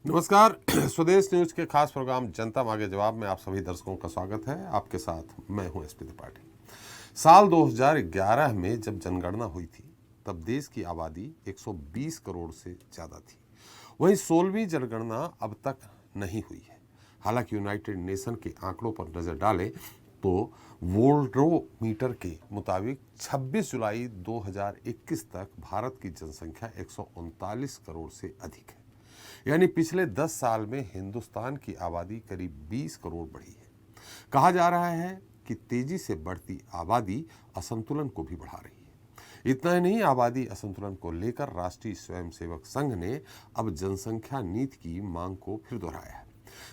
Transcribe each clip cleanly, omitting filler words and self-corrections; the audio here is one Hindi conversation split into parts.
नमस्कार। स्वदेश न्यूज के खास प्रोग्राम जनता मांगे जवाब में आप सभी दर्शकों का स्वागत है। आपके साथ मैं हूं एसपी त्रिपाठी। साल 2011 में जब जनगणना हुई थी तब देश की आबादी 120 करोड़ से ज्यादा थी। वहीं 16वीं जनगणना अब तक नहीं हुई है। हालांकि यूनाइटेड नेशन के आंकड़ों पर नजर डालें तो वोल्ट्रोमीटर के मुताबिक 26 जुलाई 2021 तक भारत की जनसंख्या 139 करोड़ से अधिक है। यानी पिछले 10 साल में हिंदुस्तान की आबादी करीब 20 करोड़ बढ़ी है। कहा जा रहा है कि तेजी से बढ़ती आबादी असंतुलन को भी बढ़ा रही है। इतना ही नहीं, आबादी असंतुलन को लेकर राष्ट्रीय स्वयंसेवक संघ ने अब जनसंख्या नीति की मांग को फिर दोहराया है।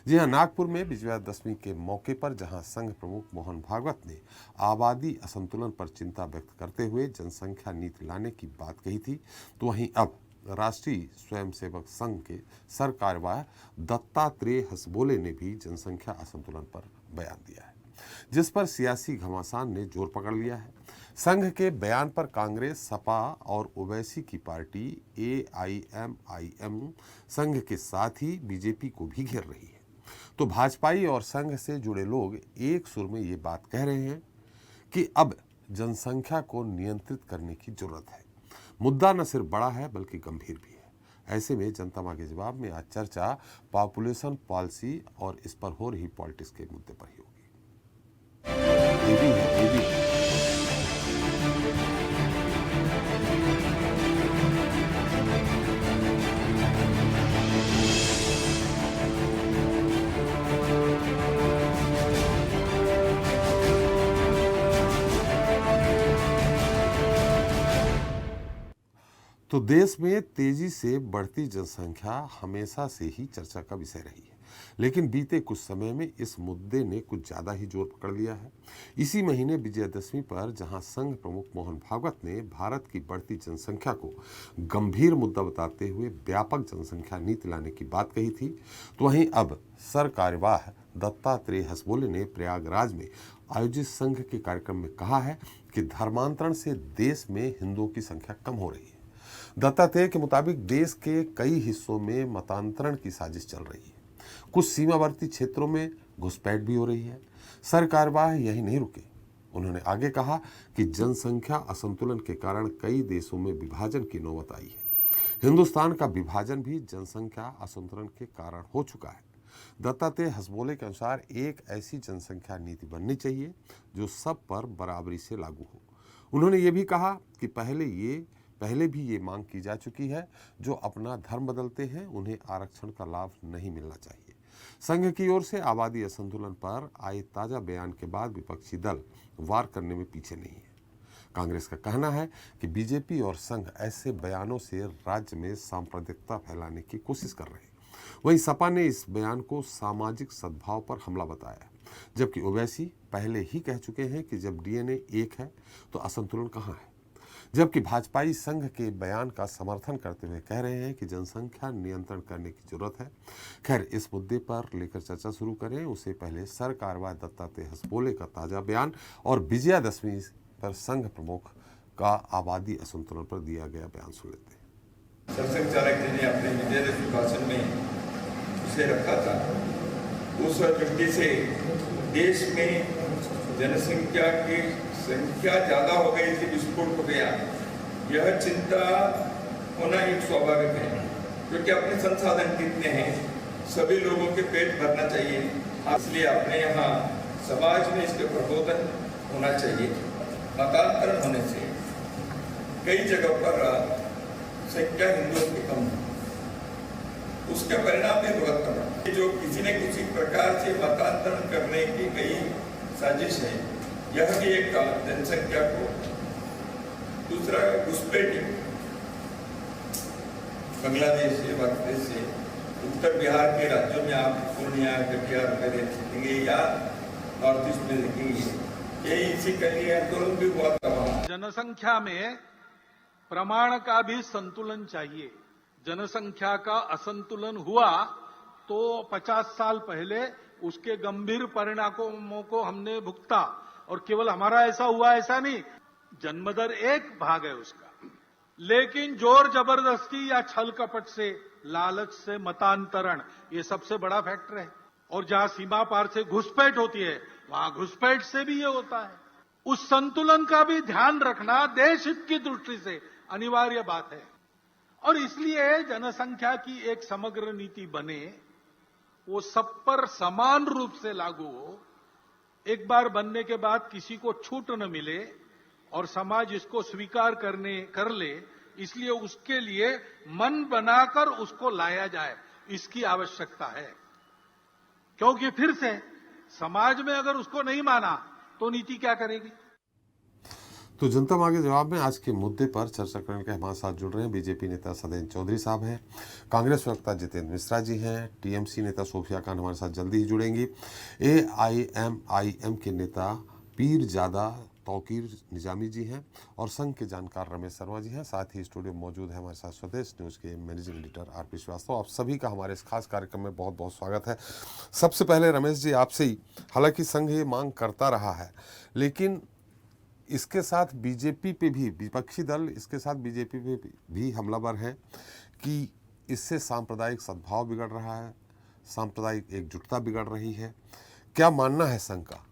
जी हां, नागपुर में विजयादशमी के मौके पर जहां संघ प्रमुख मोहन भागवत ने आबादी असंतुलन पर चिंता व्यक्त करते हुए जनसंख्या नीति लाने की बात कही थी, तो वहीं अब राष्ट्रीय स्वयंसेवक संघ के सरकार्यवाह दत्तात्रेय हसबोले ने भी जनसंख्या असंतुलन पर बयान दिया है, जिस पर सियासी घमासान ने जोर पकड़ लिया है। संघ के बयान पर कांग्रेस, सपा और ओवैसी की पार्टी AIMIM संघ के साथ ही बीजेपी को भी घेर रही है। तो भाजपाई और संघ से जुड़े लोग एक सुर में ये बात कह रहे हैं कि अब जनसंख्या को नियंत्रित करने की जरूरत है। मुद्दा न सिर्फ बड़ा है बल्कि गंभीर भी है। ऐसे में जनता मांगे जवाब में आज चर्चा पॉपुलेशन पॉलिसी और इस पर हो रही पॉलिटिक्स के मुद्दे पर ही होगी। ये भी है। तो देश में तेजी से बढ़ती जनसंख्या हमेशा से ही चर्चा का विषय रही है, लेकिन बीते कुछ समय में इस मुद्दे ने कुछ ज्यादा ही जोर पकड़ लिया है। इसी महीने विजयादशमी पर जहां संघ प्रमुख मोहन भागवत ने भारत की बढ़ती जनसंख्या को गंभीर मुद्दा बताते हुए व्यापक जनसंख्या नीति लाने की बात कही थी, तो वहीं अब सरकार्यवाह दत्तात्रेय हसबोले ने प्रयागराज में आयोजित संघ के कार्यक्रम में कहा है कि धर्मांतरण से देश में हिंदुओं की संख्या कम हो रही है। दत्तात्रेय के मुताबिक देश के कई हिस्सों में मतांतरण की साजिश चल रही है। कुछ सीमावर्ती क्षेत्रों में घुसपैठ भी हो रही है। सरकार्यवाह यही नहीं रुके। उन्होंने आगे कहा कि जनसंख्या असंतुलन के कारण कई देशों में विभाजन की नौबत आई है। हिंदुस्तान का विभाजन भी जनसंख्या असंतुलन के कारण हो चुका है। दत्तात्रेय हसबोले के अनुसार एक ऐसी जनसंख्या नीति बननी चाहिए जो सब पर बराबरी से लागू हो। उन्होंने ये भी कहा कि पहले भी ये मांग की जा चुकी है, जो अपना धर्म बदलते हैं उन्हें आरक्षण का लाभ नहीं मिलना चाहिए। संघ की ओर से आबादी असंतुलन पर आए ताजा बयान के बाद विपक्षी दल वार करने में पीछे नहीं है। कांग्रेस का कहना है कि बीजेपी और संघ ऐसे बयानों से राज्य में सांप्रदायिकता फैलाने की कोशिश कर रहे हैं। वहीं सपा ने इस बयान को सामाजिक सद्भाव पर हमला बताया, जबकि ओवैसी पहले ही कह चुके हैं कि जब DNA एक है तो असंतुलन कहाँ है। जबकि भाजपाई संघ के बयान का समर्थन करते हुए कह रहे हैं कि जनसंख्या नियंत्रण करने की जरूरत है। खैर, इस मुद्दे पर लेकर चर्चा शुरू करें उससे पहले सरकार्यवाह दत्तात्रेय हसबोले का ताजा बयान और विजयादशमी पर संघ प्रमुख का आबादी असंतुलन पर दिया गया बयान सुन लेते हैं। सरसंघ चालक जी ने अपने विजयादशमी भाषण में उसे रखा था। उस दृष्टि से देश में जनसंख्या की संख्या ज्यादा हो गई थी, विस्फोट हो गया, यह चिंता होना एक स्वाभाविक है, क्योंकि अपने संसाधन कितने हैं, सभी लोगों के पेट भरना चाहिए। इसलिए अपने यहाँ समाज में इसके प्रबोधन होना चाहिए। मतांतरण होने से कई जगह पर संख्या हिंदुओं की कम है, उसके परिणाम भी बहुत कम है। जो किसी न किसी प्रकार से मतांतरण करने की कई साजिश है, यह भी एक जनसंख्या को, दूसरा घुसपैठ बांग्लादेश से, बांग्लादेश से उत्तर बिहार के राज्यों में आप पूर्णिया, कटिहार वगैरह देखेंगे या नॉर्थ ईस्ट में देखेंगे, यही इसी के लिए आंदोलन भी हुआ था। जनसंख्या में प्रमाण का भी संतुलन चाहिए। जनसंख्या का असंतुलन हुआ तो 50 साल पहले उसके गंभीर परिणामों को हमने भुगता, और केवल हमारा ऐसा हुआ ऐसा नहीं, जन्मदर एक भाग है उसका, लेकिन जोर जबरदस्ती या छल कपट से लालच से मतांतरण, ये सबसे बड़ा फैक्टर है। और जहां सीमा पार से घुसपैठ होती है, वहां घुसपैठ से भी ये होता है। उस संतुलन का भी ध्यान रखना देश हित की दृष्टि से अनिवार्य बात है। और इसलिए जनसंख्या की एक समग्र नीति बने, वो सब पर समान रूप से लागू हो, एक बार बनने के बाद किसी को छूट न मिले और समाज इसको स्वीकार कर ले, इसलिए उसके लिए मन बनाकर उसको लाया जाए, इसकी आवश्यकता है। क्योंकि फिर से समाज में अगर उसको नहीं माना तो नीति क्या करेगी। तो जनता मांगे जवाब में आज के मुद्दे पर चर्चा करने के हमारे साथ जुड़ रहे हैं बीजेपी नेता सत्येंद्र चौधरी साहब हैं, कांग्रेस प्रवक्ता जितेंद्र मिश्रा जी हैं, टीएमसी नेता सोफिया खान हमारे साथ जल्दी ही जुड़ेंगी, AIMIM के नेता पीरजादा तौकीर निजामी जी हैं और संघ के जानकार रमेश शर्मा जी हैं। साथ ही स्टूडियो में मौजूद है हमारे साथ स्वदेश न्यूज़ के मैनेजिंग एडिटर RP श्रीवास्तव। आप सभी का हमारे इस खास कार्यक्रम में बहुत बहुत स्वागत है। सबसे पहले रमेश जी आपसे ही, हालांकि संघ ये मांग करता रहा है, लेकिन इसके साथ बीजेपी पे भी, विपक्षी दल इसके साथ बीजेपी पे भी हमलावर हैं कि इससे सांप्रदायिक सद्भाव बिगड़ रहा है, सांप्रदायिक एकजुटता बिगड़ रही है। क्या मानना है संघ का?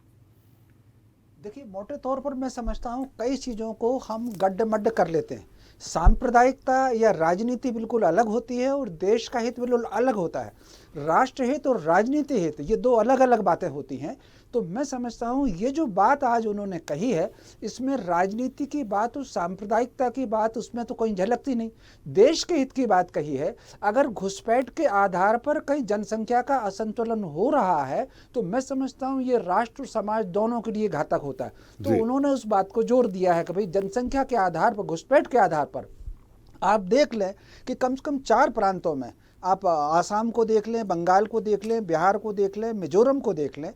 देखिए, मोटे तौर पर मैं समझता हूँ कई चीज़ों को हम गड्ढ-मड्ढ कर लेते हैं। सांप्रदायिकता या राजनीति बिल्कुल अलग होती है और देश का हित बिल्कुल अलग होता है। राष्ट्र हित और राजनीति हित, ये दो अलग अलग बातें होती हैं। तो मैं समझता हूँ ये जो बात आज उन्होंने कही है, इसमें राजनीति की बात और सांप्रदायिकता की बात उसमें तो कोई झलकती नहीं। देश के हित की बात कही है। अगर घुसपैठ के आधार पर कहीं जनसंख्या का असंतुलन हो रहा है तो मैं समझता हूँ ये राष्ट्र और समाज दोनों के लिए घातक होता है। तो उन्होंने उस बात को जोर दिया है कि भाई जनसंख्या के आधार पर, घुसपैठ के आधार पर आप देख लें कि कम से कम 4 प्रांतों में, आप आसाम को देख लें, बंगाल को देख लें, बिहार को देख लें, मिजोरम को देख लें,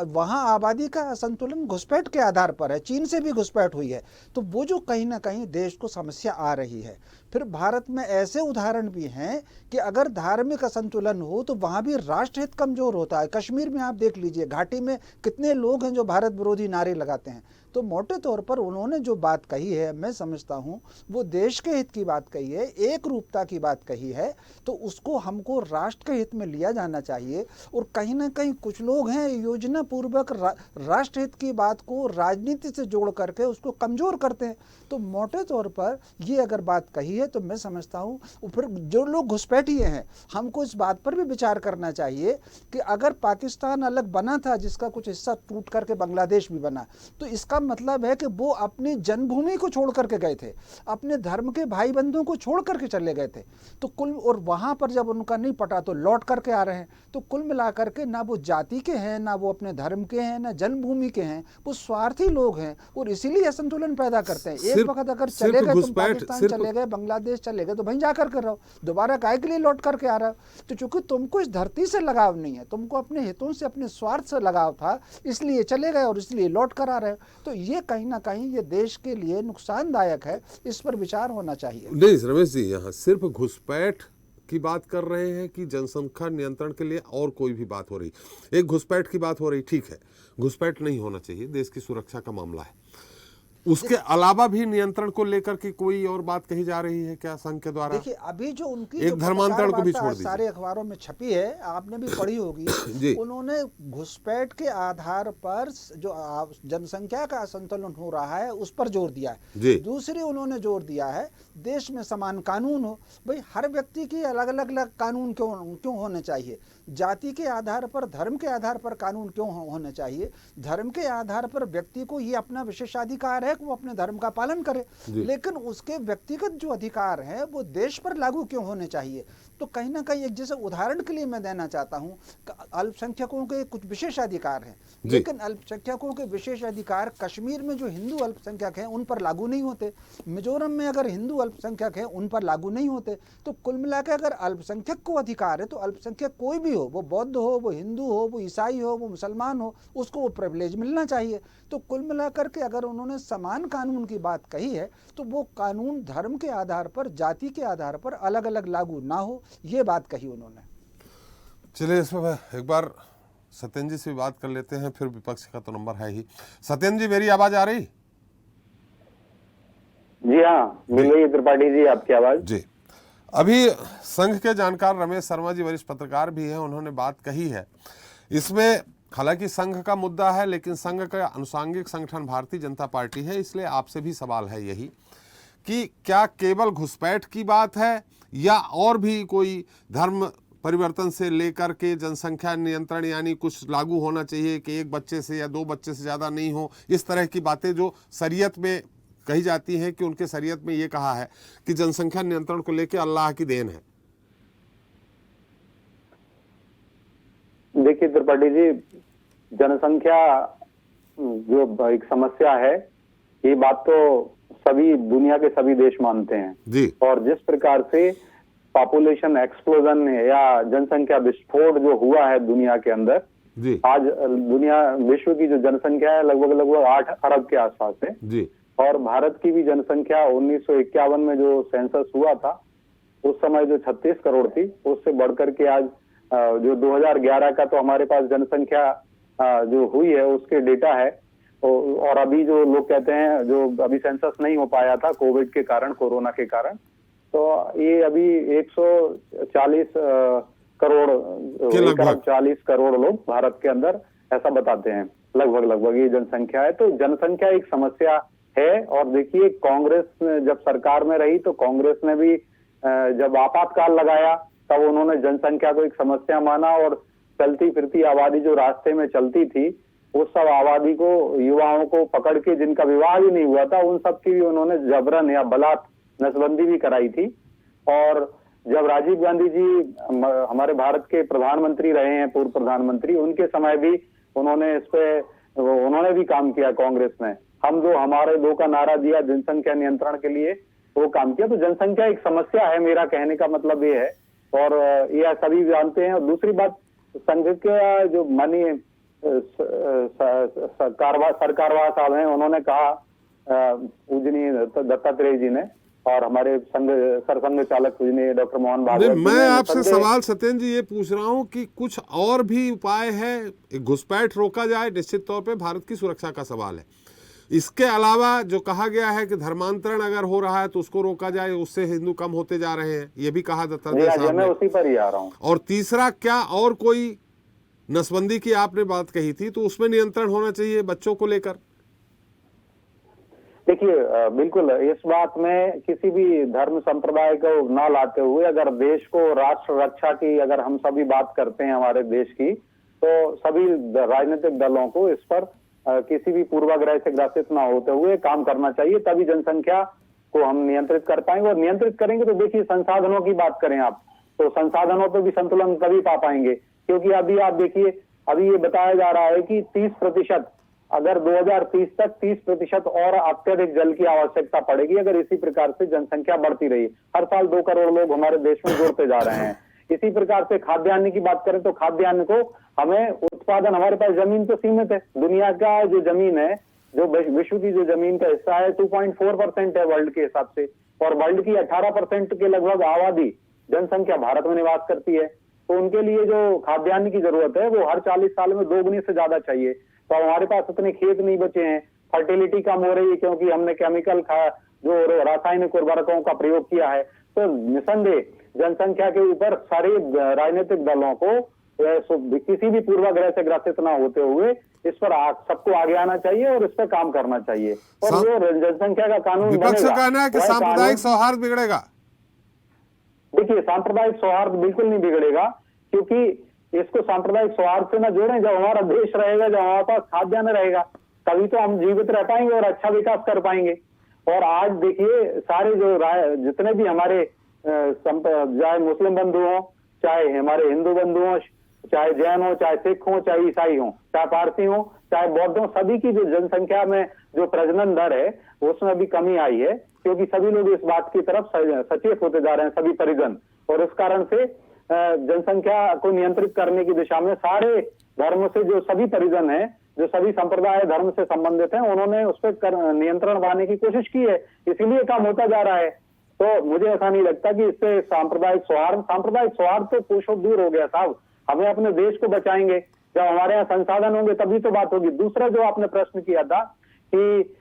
वहाँ आबादी का असंतुलन घुसपैठ के आधार पर है। चीन से भी घुसपैठ हुई है। तो वो जो कहीं ना कहीं देश को समस्या आ रही है। फिर भारत में ऐसे उदाहरण भी हैं कि अगर धार्मिक असंतुलन हो तो वहाँ भी राष्ट्रहित कमजोर होता है। कश्मीर में आप देख लीजिए, घाटी में कितने लोग हैं जो भारत विरोधी नारे लगाते हैं। तो मोटे तौर पर उन्होंने जो बात कही है, मैं समझता हूँ वो देश के हित की बात कही है, एक रूपता की बात कही है। तो उसको हमको राष्ट्र के हित में लिया जाना चाहिए। और कहीं ना कहीं कुछ लोग हैं योजना पूर्वक राष्ट्रहित की बात को राजनीति से जोड़ करके उसको कमजोर करते हैं। तो मोटे तौर पर ये अगर बात कही है तो मैं समझता हूँ फिर जो लोग घुसपैठिए हैं, हमको इस बात पर भी विचार करना चाहिए कि अगर पाकिस्तान अलग बना था, जिसका कुछ हिस्सा टूट करके बांग्लादेश भी बना, तो इसका मतलब है कि वो अपनी जन्मभूमि को छोड़ करके गए थे, अपने धर्म के भाई बंधुओं को छोड़ करके चले गए थे। तो कुल, और वहां पर जब उनका नहीं पटा तो लौट करके आ रहे हैं। तो कुल मिलाकर के ना वो जाति के हैं, ना वो अपने धर्म के हैं, ना जन्मभूमि के हैं, वो स्वार्थी लोग हैं और इसीलिए असंतुलन पैदा करते हैं। एक वक्त अगर चले गए, तुम पाकिस्तान चले गए, बांग्लादेश चले गए, तो वहीं जाकर कर रहो, दोबारा काय के लिए लौट करके आ रहा हो। तो चूंकि तुमको इस धरती से लगाव नहीं है, तुमको अपने हितों से, अपने स्वार्थ से लगाव था, इसलिए चले गए और इसलिए लौट कर आ रहे हो। तो ये कहीं ना कहीं ये देश के लिए नुकसानदायक है, इस पर विचार होना चाहिए। नहीं रमेश जी, यहाँ सिर्फ घुसपैठ की बात कर रहे हैं कि जनसंख्या नियंत्रण के लिए और कोई भी बात हो रही? एक घुसपैठ की बात हो रही, ठीक है, घुसपैठ नहीं होना चाहिए, देश की सुरक्षा का मामला है। उसके अलावा भी नियंत्रण को लेकर के कोई और बात कही जा रही है क्या संघ के द्वारा? देखिए, अभी जो उनकी एक धर्मांतरण को भी छोड़ दीजिए, सारे अखबारों में छपी है, आपने भी पढ़ी होगी। उन्होंने घुसपैठ के आधार पर जो जनसंख्या का असंतुलन हो रहा है उस पर जोर दिया है। दूसरी उन्होंने जोर दिया है देश में समान कानून हो। भाई हर व्यक्ति की अलग अलग कानून क्यों होने चाहिए? जाति के आधार पर, धर्म के आधार पर कानून क्यों होने चाहिए? धर्म के आधार पर व्यक्ति को ये अपना विशेषाधिकार है कि वो अपने धर्म का पालन करे, लेकिन उसके व्यक्तिगत जो अधिकार हैं वो देश पर लागू क्यों होने चाहिए? तो कहीं ना कहीं एक जैसे उदाहरण के लिए मैं देना चाहता हूँ, अल्पसंख्यकों के कुछ विशेष अधिकार हैं, लेकिन अल्पसंख्यकों के विशेष अधिकार कश्मीर में जो हिंदू अल्पसंख्यक हैं उन पर लागू नहीं होते, मिजोरम में अगर हिंदू अल्पसंख्यक हैं उन पर लागू नहीं होते। तो कुल मिलाकर अगर अल्पसंख्यक को अधिकार है तो अल्पसंख्यक कोई भी हो, वो बौद्ध हो, वो हिंदू हो, वो ईसाई हो, वो मुसलमान हो, उसको वो प्रिविलेज मिलना चाहिए। तो कुल मिलाकर के अगर उन्होंने समान कानून की बात कही है तो वो कानून धर्म के आधार पर, जाति के आधार पर अलग अलग लागू ना हो, ये बात कही उन्होंने। चलिए, इसमें एक बार सत्येंद्र जी से भी बात कर लेते हैं, फिर विपक्ष का तो नंबर है ही। सत्येंद्र जी, मेरी आवाज आ रही? जी हाँ, मिल रही है त्रिपाठी जी आपकी आवाज। जी, अभी संघ के जानकार रमेश शर्मा जी वरिष्ठ पत्रकार भी हैं, उन्होंने बात कही है इसमें। हालांकि संघ का मुद्दा है, लेकिन संघ का अनुषांगिक संगठन भारतीय जनता पार्टी है, इसलिए आपसे भी सवाल है यही कि क्या केवल घुसपैठ की बात है या और भी कोई धर्म परिवर्तन से लेकर के जनसंख्या नियंत्रण यानी कुछ लागू होना चाहिए कि एक बच्चे से या 2 बच्चे से ज़्यादा नहीं हो, इस तरह की बातें जो शरीयत में कही जाती हैं कि उनके शरीयत में ये कहा है कि जनसंख्या नियंत्रण को लेकर अल्लाह की देन है। देखिए त्रिपाठी जी, जनसंख्या जो एक समस्या है, ये बात तो सभी दुनिया के सभी देश मानते हैं जी। और जिस प्रकार से पॉपुलेशन एक्सप्लोजन या जनसंख्या विस्फोट जो हुआ है दुनिया के अंदर जी, आज दुनिया विश्व की जो जनसंख्या है लगभग 8 अरब के आसपास है जी, और भारत की भी जनसंख्या 1951 में जो सेंसस हुआ था उस समय जो 36 करोड़ थी, उससे बढ़कर के आज जो 2011 का तो हमारे पास जनसंख्या जो हुई है उसके डेटा है। और अभी जो लोग कहते हैं जो अभी सेंसस नहीं हो पाया था कोविड के कारण, कोरोना के कारण, तो ये अभी 140 करोड़ 140 करोड़ लोग भारत के अंदर ऐसा बताते हैं लगभग ये जनसंख्या है। तो जनसंख्या एक समस्या है। और देखिए कांग्रेस जब सरकार में रही तो कांग्रेस ने भी जब आपातकाल लगाया तब उन्होंने जनसंख्या को एक समस्या माना और चलती फिरती आबादी जो रास्ते में चलती थी उस सब आबादी को, युवाओं को पकड़ के जिनका विवाह भी नहीं हुआ था उन सब की भी उन्होंने जबरन या बलात् नसबंदी भी कराई थी। और जब राजीव गांधी जी हमारे भारत के प्रधानमंत्री रहे हैं, पूर्व प्रधानमंत्री, उनके समय भी उन्होंने इस पे उन्होंने भी काम किया कांग्रेस ने। हम दो हमारे दो का नारा दिया जनसंख्या नियंत्रण के लिए, वो काम किया। तो जनसंख्या एक समस्या है, मेरा कहने का मतलब ये है और यह सभी जानते हैं। और दूसरी बात, संघ के जो माननीय सरकारवाह साहब हैं, उन्होंने कहा पूजनीय दत्तात्रेय जी ने और हमारे सरसंघ चालक पूजनीय डॉक्टर मोहन भागवत, मैं आपसे सवाल सत्येंद्र जी ये पूछ रहा हूं कि कुछ और भी उपाय है, घुसपैठ रोका जाए, निश्चित तौर पे भारत की सुरक्षा का सवाल है। इसके अलावा जो कहा गया है कि धर्मांतरण अगर हो रहा है तो उसको रोका जाए, उससे हिंदू कम होते जा रहे हैं, ये भी कहा दत्तात्रेय साहब ने। उसी पर ही आ रहा हूं। और तीसरा, क्या और कोई नसबंदी की आपने बात कही थी तो उसमें नियंत्रण होना चाहिए बच्चों को लेकर? देखिए बिल्कुल, इस बात में किसी भी धर्म संप्रदाय को ना लाते हुए अगर देश को, राष्ट्र रक्षा की अगर हम सभी बात करते हैं हमारे देश की, तो सभी राजनीतिक दलों को इस पर किसी भी पूर्वाग्रह से ग्रसित ना होते हुए काम करना चाहिए, तभी जनसंख्या को हम नियंत्रित कर पाएंगे। और नियंत्रित करेंगे तो देखिए संसाधनों की बात करें आप, तो संसाधनों पर भी संतुलन तभी पा पाएंगे। क्योंकि अभी आप देखिए, अभी ये बताया जा रहा है कि 30%, अगर 2030 तक 30% और अत्यधिक जल की आवश्यकता पड़ेगी अगर इसी प्रकार से जनसंख्या बढ़ती रही। हर साल 2 करोड़ लोग हमारे देश में जुड़ते जा रहे हैं। इसी प्रकार से खाद्यान्न की बात करें तो खाद्यान्न को हमें उत्पादन, हमारे पास जमीन तो सीमित है, दुनिया का जो जमीन है, जो विश्व की जो जमीन का हिस्सा है 2.4% है वर्ल्ड के हिसाब से, और वर्ल्ड की 18% के लगभग आबादी जनसंख्या भारत में निवास करती है। तो उनके लिए जो खाद्यान्न की जरूरत है वो हर 40 साल में 2 गुने से ज्यादा चाहिए। तो हमारे पास उतने खेत नहीं बचे हैं, फर्टिलिटी कम हो रही है क्योंकि हमने केमिकल जो रासायनिक उर्वरकों का प्रयोग किया है। तो निसंदेह जनसंख्या के ऊपर सारे राजनीतिक दलों को किसी भी पूर्वाग्रह से ग्रसित ना होते हुए इस पर सबको आगे आना चाहिए और इस पर काम करना चाहिए। और जो जनसंख्या का कानून विपक्ष का कहना है कि सांप्रदायिक सौहार्द बिगड़ेगा। देखिए सांप्रदायिक सौहार्द बिल्कुल नहीं बिगड़ेगा, क्योंकि इसको सांप्रदायिक सौहार्द से ना जोड़ें। जब हमारा देश रहेगा, जब हमारे पास खाद्यान्न रहेगा, तभी तो हम जीवित रह पाएंगे और अच्छा विकास कर पाएंगे। और आज देखिए सारे जो जितने भी हमारे चाहे मुस्लिम बंधु हो, चाहे हमारे हिंदू बंधु हो, चाहे जैन हो, चाहे सिख हो, चाहे ईसाई हो, चाहे पारसी हो, चाहे बौद्ध हो, सभी की जो जनसंख्या में जो प्रजनन दर है उसमें भी कमी आई है, क्योंकि सभी लोग इस बात की तरफ सचेत होते जा रहे हैं, सभी परिजन। और इस कारण से जनसंख्या को नियंत्रित करने की दिशा में सारे धर्म से जो सभी परिजन हैं, जो सभी संप्रदाय धर्म से संबंधित हैं, उन्होंने उस पर नियंत्रण पाने की कोशिश की है, इसीलिए काम होता जा रहा है। तो मुझे ऐसा नहीं लगता कि इससे सांप्रदायिक सौहार्द तो कोसों दूर हो गया साहब। हमें अपने देश को बचाएंगे, जब हमारे यहाँ संसाधन होंगे तभी तो बात होगी। दूसरा जो आपने प्रश्न किया था कि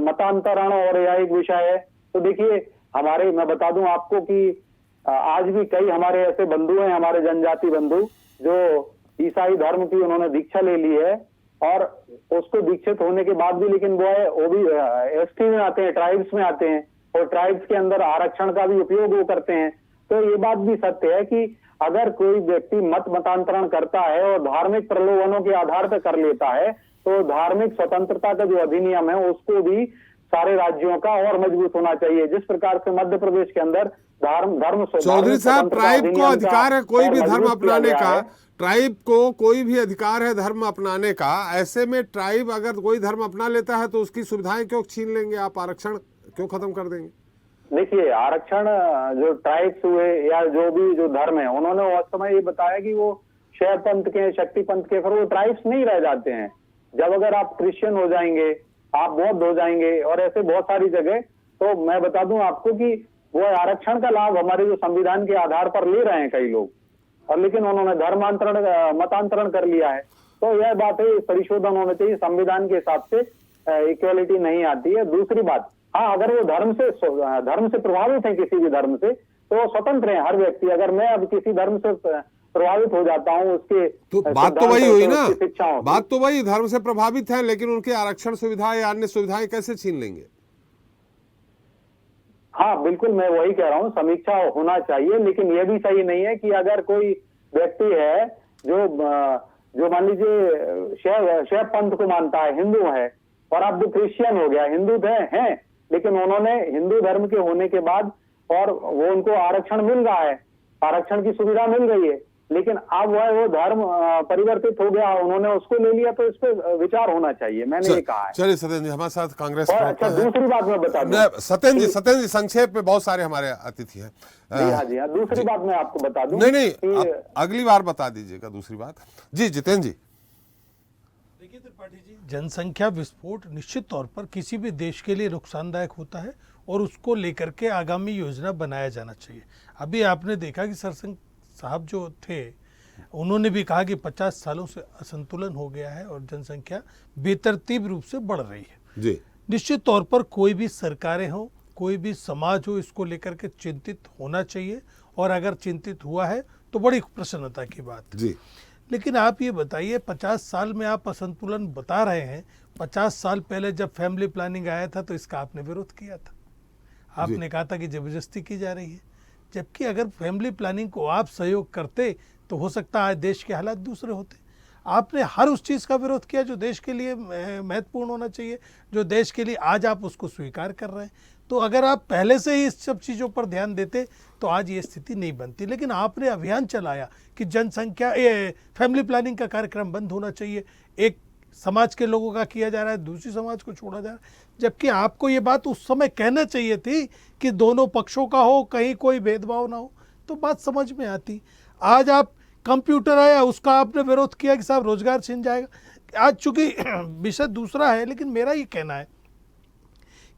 मतांतरण और यह एक विषय है, तो देखिए मैं बता दूं आपको कि आज भी कई हमारे ऐसे बंधु हैं, हमारे जनजाति बंधु, जो ईसाई धर्म की उन्होंने दीक्षा ले ली है और उसको दीक्षित होने के बाद भी लेकिन वो भी एसटी में आते हैं, ट्राइब्स में आते हैं और ट्राइब्स के अंदर आरक्षण का भी उपयोग वो करते हैं। तो ये बात भी सत्य है कि अगर कोई व्यक्ति मतांतरण करता है और धार्मिक प्रलोभनों के आधार पर कर लेता है तो धार्मिक स्वतंत्रता का जो अधिनियम है उसको भी सारे राज्यों का और मजबूत होना चाहिए। जिस प्रकार से मध्य प्रदेश के अंदर धर्म चौधरी साहब, ट्राइब को अधिकार है कोई भी धर्म अपनाने का, ट्राइब को कोई भी अधिकार है धर्म अपनाने का। ऐसे में ट्राइब अगर कोई धर्म अपना लेता है तो उसकी सुविधाएं क्यों छीन लेंगे आप? आरक्षण क्यों खत्म कर देंगे? देखिए, आरक्षण जो ट्राइब्स हुए या जो धर्म है, उन्होंने उस समय ये बताया कि वो शैव पंथ के, शक्ति पंथ के, फिर वो ट्राइब्स नहीं रह जाते हैं। जब अगर आप क्रिश्चियन हो जाएंगे, आप बौद्ध हो जाएंगे और ऐसे बहुत सारी जगह, तो मैं बता दूं आपको कि वो आरक्षण का लाभ हमारे जो संविधान के आधार पर ले रहे हैं कई लोग, और लेकिन उन्होंने मतांतरण कर लिया है। तो यह बात है, परिशोधन होना चाहिए। संविधान के हिसाब से इक्वलिटी नहीं आती है। दूसरी बात, हाँ, अगर वो धर्म से प्रभावित है, किसी भी धर्म से, तो स्वतंत्र है हर व्यक्ति। अगर मैं अब किसी धर्म से प्रभावित हो जाता हूँ, उसके तो बात तो वही हुई ना, बात तो वही, धर्म से प्रभावित है लेकिन उनके आरक्षण सुविधा या अन्य सुविधाएं कैसे छीन लेंगे? हाँ बिल्कुल, मैं वही कह रहा हूँ, समीक्षा होना चाहिए। लेकिन यह भी सही नहीं है कि अगर कोई व्यक्ति है जो मान लीजिए शैव पंथ को मानता है, हिंदू है, और अब क्रिश्चियन हो गया, हिंदू हैं लेकिन उन्होंने हिंदू धर्म के होने के बाद और वो उनको आरक्षण मिल रहा है, आरक्षण की सुविधा मिल गई है, लेकिन अब वो धर्म परिवर्तित हो गया, उन्होंने उसको ले लिया, तो इस पर विचार होना चाहिए, मैंने ये कहा है। चलिए सत्येंद्र जी, हमारे साथ कांग्रेस। अच्छा, दूसरी बात मैं बता दूं, सत्येंद्र जी संक्षेप में, बहुत सारे हमारे अतिथि हैं। जी हाँ, दूसरी बात मैं आपको बता दूं। नहीं, अगली बार बता दीजिएगा दूसरी बात। जी जितेंद्र जी। देखिए त्रिपाठी जी, जनसंख्या विस्फोट निश्चित तौर पर किसी भी देश के लिए नुकसानदायक होता है और उसको लेकर के आगामी योजना बनाया जाना चाहिए। अभी आपने देखा कि सरसिंह साहब जो थे उन्होंने भी कहा कि 50 सालों से असंतुलन हो गया है और जनसंख्या बेतरतीब रूप से बढ़ रही है। जी, निश्चित तौर पर कोई भी सरकारें हो, कोई भी समाज हो, इसको लेकर के चिंतित होना चाहिए, और अगर चिंतित हुआ है तो बड़ी प्रसन्नता की बात। जी, लेकिन आप ये बताइए, 50 साल में आप असंतुलन बता रहे हैं, 50 साल पहले जब फैमिली प्लानिंग आया था तो इसका आपने विरोध किया था, आपने कहा था कि जबरदस्ती की जा रही है। जबकि अगर फैमिली प्लानिंग को आप सहयोग करते तो हो सकता है देश के हालात दूसरे होते। आपने हर उस चीज़ का विरोध किया जो देश के लिए महत्वपूर्ण होना चाहिए, जो देश के लिए आज आप उसको स्वीकार कर रहे हैं। तो अगर आप पहले से ही इस सब चीज़ों पर ध्यान देते तो आज ये स्थिति नहीं बनती। लेकिन आपने अभियान चलाया कि जनसंख्या फैमिली प्लानिंग का कार्यक्रम बंद होना चाहिए, एक समाज के लोगों का किया जा रहा है, दूसरी समाज को छोड़ा जा रहा है। जबकि आपको ये बात उस समय कहना चाहिए थी कि दोनों पक्षों का हो, कहीं कोई भेदभाव ना हो, तो बात समझ में आती। आज आप कंप्यूटर आया, उसका आपने विरोध किया कि साहब रोजगार छिन जाएगा। आज चूंकि विषय दूसरा है, लेकिन मेरा ये कहना है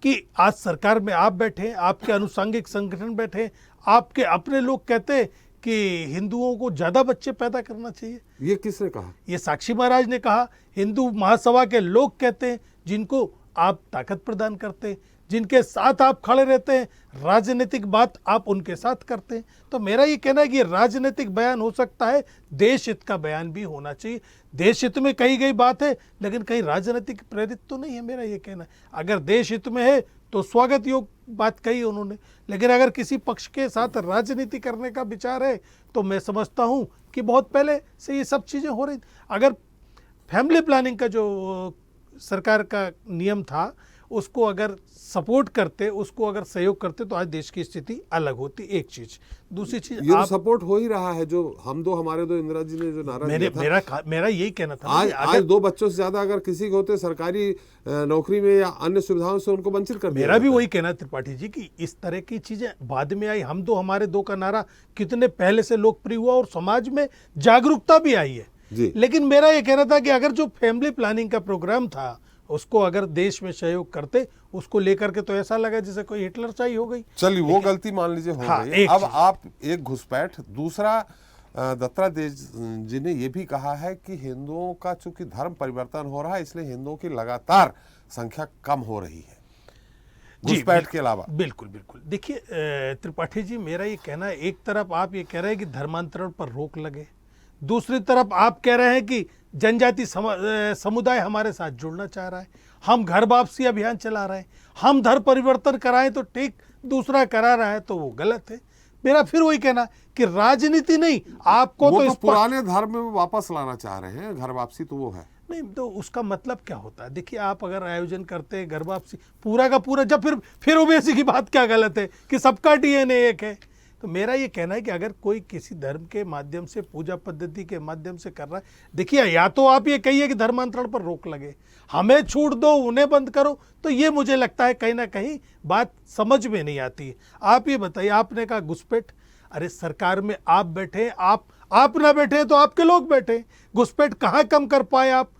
कि आज सरकार में आप बैठे, आपके अनुषंगिक संगठन बैठे, आपके अपने लोग कहते कि हिंदुओं को ज़्यादा बच्चे पैदा करना चाहिए। ये किसने कहा? ये साक्षी महाराज ने कहा। हिंदू महासभा के लोग कहते हैं, जिनको आप ताकत प्रदान करते हैं, जिनके साथ आप खड़े रहते हैं, राजनीतिक बात आप उनके साथ करते हैं। तो मेरा ये कहना है कि राजनीतिक बयान हो सकता है, देश हित का बयान भी होना चाहिए। देश हित में कही गई बात है, लेकिन कहीं राजनीतिक प्रेरित तो नहीं है, मेरा ये कहना है। अगर देश हित में है तो स्वागत योग्य बात कही उन्होंने, लेकिन अगर किसी पक्ष के साथ राजनीति करने का विचार है तो मैं समझता हूँ कि बहुत पहले से ये सब चीज़ें हो रही। अगर फैमिली प्लानिंग का जो सरकार का नियम था उसको अगर सपोर्ट करते, उसको अगर सहयोग करते, तो आज देश की स्थिति अलग होती। एक चीज। दूसरी चीज, ये तो सपोर्ट हो ही रहा है, जो हम दो हमारे दो इंदिरा जी ने जो नारा दिया था। मेरा यही कहना था, आज 2 बच्चों से ज्यादा अगर किसी को होते सरकारी नौकरी में या अन्य सुविधाओं से उनको वंचित कर दिया। मेरा भी वही कहना है त्रिपाठी जी कि इस तरह की चीजें बाद में आई। हम दो हमारे दो का नारा कितने पहले से लोकप्रिय हुआ और समाज में जागरूकता भी आई है। लेकिन मेरा ये कहना था कि अगर जो फैमिली प्लानिंग का प्रोग्राम था उसको अगर देश में सहयोग करते, उसको लेकर के तो ऐसा लगा जैसे कोई हिटलरशाही हो गई। चलिए वो गलती मान लीजिए हो गई। अब आप एक घुसपैठ। दूसरा, दत्तात्रेय जी ने ये भी कहा है कि हिंदुओं का चूंकि धर्म परिवर्तन हो रहा है, इसलिए हिंदुओं की लगातार संख्या कम हो रही है। घुसपैठ के अलावा। बिल्कुल बिल्कुल। देखिए त्रिपाठी जी, मेरा ये कहना है, एक तरफ आप ये कह रहे हैं कि धर्मांतरण पर रोक लगे, दूसरी तरफ आप कह रहे हैं कि जनजाति समुदाय हमारे साथ जुड़ना चाह रहा है, हम घर वापसी अभियान चला रहे हैं, हम धर्म परिवर्तन कराएं तो ठीक, दूसरा करा रहा है तो वो गलत है। मेरा फिर वही कहना कि राजनीति नहीं, आपको वो तो तो इस पर पुराने धर्म में वापस लाना चाह रहे हैं, घर वापसी तो वो है। नहीं, तो उसका मतलब क्या होता है? देखिए, आप अगर आयोजन करते हैं घर वापसी पूरा का पूरा, जब फिर ओबीसी की बात क्या गलत है कि सबका डीएनए एक है? तो मेरा ये कहना है कि अगर कोई किसी धर्म के माध्यम से, पूजा पद्धति के माध्यम से कर रहा है, देखिए, या तो आप ये कहिए कि धर्मांतरण पर रोक लगे, हमें छूट दो, उन्हें बंद करो, तो ये मुझे लगता है कहीं ना कहीं बात समझ में नहीं आती है। आप ये बताइए, आपने कहा घुसपैठ, अरे सरकार में आप बैठे, आप ना बैठे तो आपके लोग बैठे, घुसपैठ कहाँ कम कर पाए आप?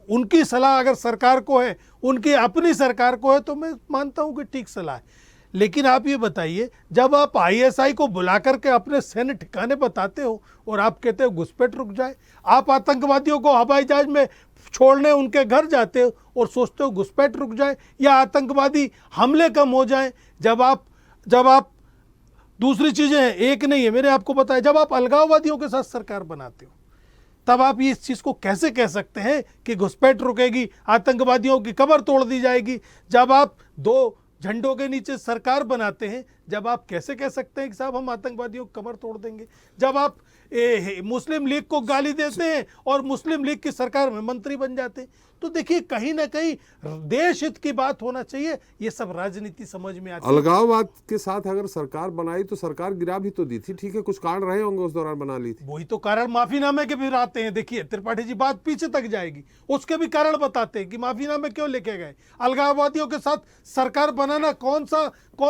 उनकी सलाह अगर सरकार को है, उनकी अपनी सरकार को है, तो मैं मानता हूं कि ठीक सलाह है। लेकिन आप ये बताइए, जब आप आईएसआई को बुला करके अपने सैन्य ठिकाने बताते हो और आप कहते हो घुसपैठ रुक जाए, आप आतंकवादियों को हवाई जहाज में छोड़ने उनके घर जाते हो और सोचते हो घुसपैठ रुक जाए या आतंकवादी हमले कम हो जाए, जब आप दूसरी चीजें हैं, एक नहीं है, मैंने आपको बताया, जब आप अलगाववादियों के साथ सरकार बनाते हो, तब आप इस चीज को कैसे कह सकते हैं कि घुसपैठ रुकेगी, आतंकवादियों की कमर तोड़ दी जाएगी? जब आप दो झंडों के नीचे सरकार बनाते हैं, जब आप कैसे कह सकते हैं कि साहब हम आतंकवादियों की कमर तोड़ देंगे? जब आप मुस्लिम लीग को गाली देते हैं और मुस्लिम लीग की सरकार में मंत्री बन जाते हैं, तो देखिए, कहीं ना कहीं देश हित की बात होना चाहिए, ये सब राजनीति समझ में आती है। अलगाववाद के साथ अगर सरकार बनाई तो सरकार गिरा भी तो दी थी, ठीक है, कुछ कारण रहे होंगे उस दौरान बना ली थी। वही तो कारण माफीनामे के भी आते हैं। देखिए त्रिपाठी जी, बात पीछे तक जाएगी, उसके भी कारण बताते हैं कि माफीनामे क्यों लेके गए। अलगाववादियों के साथ सरकार बनाना कौन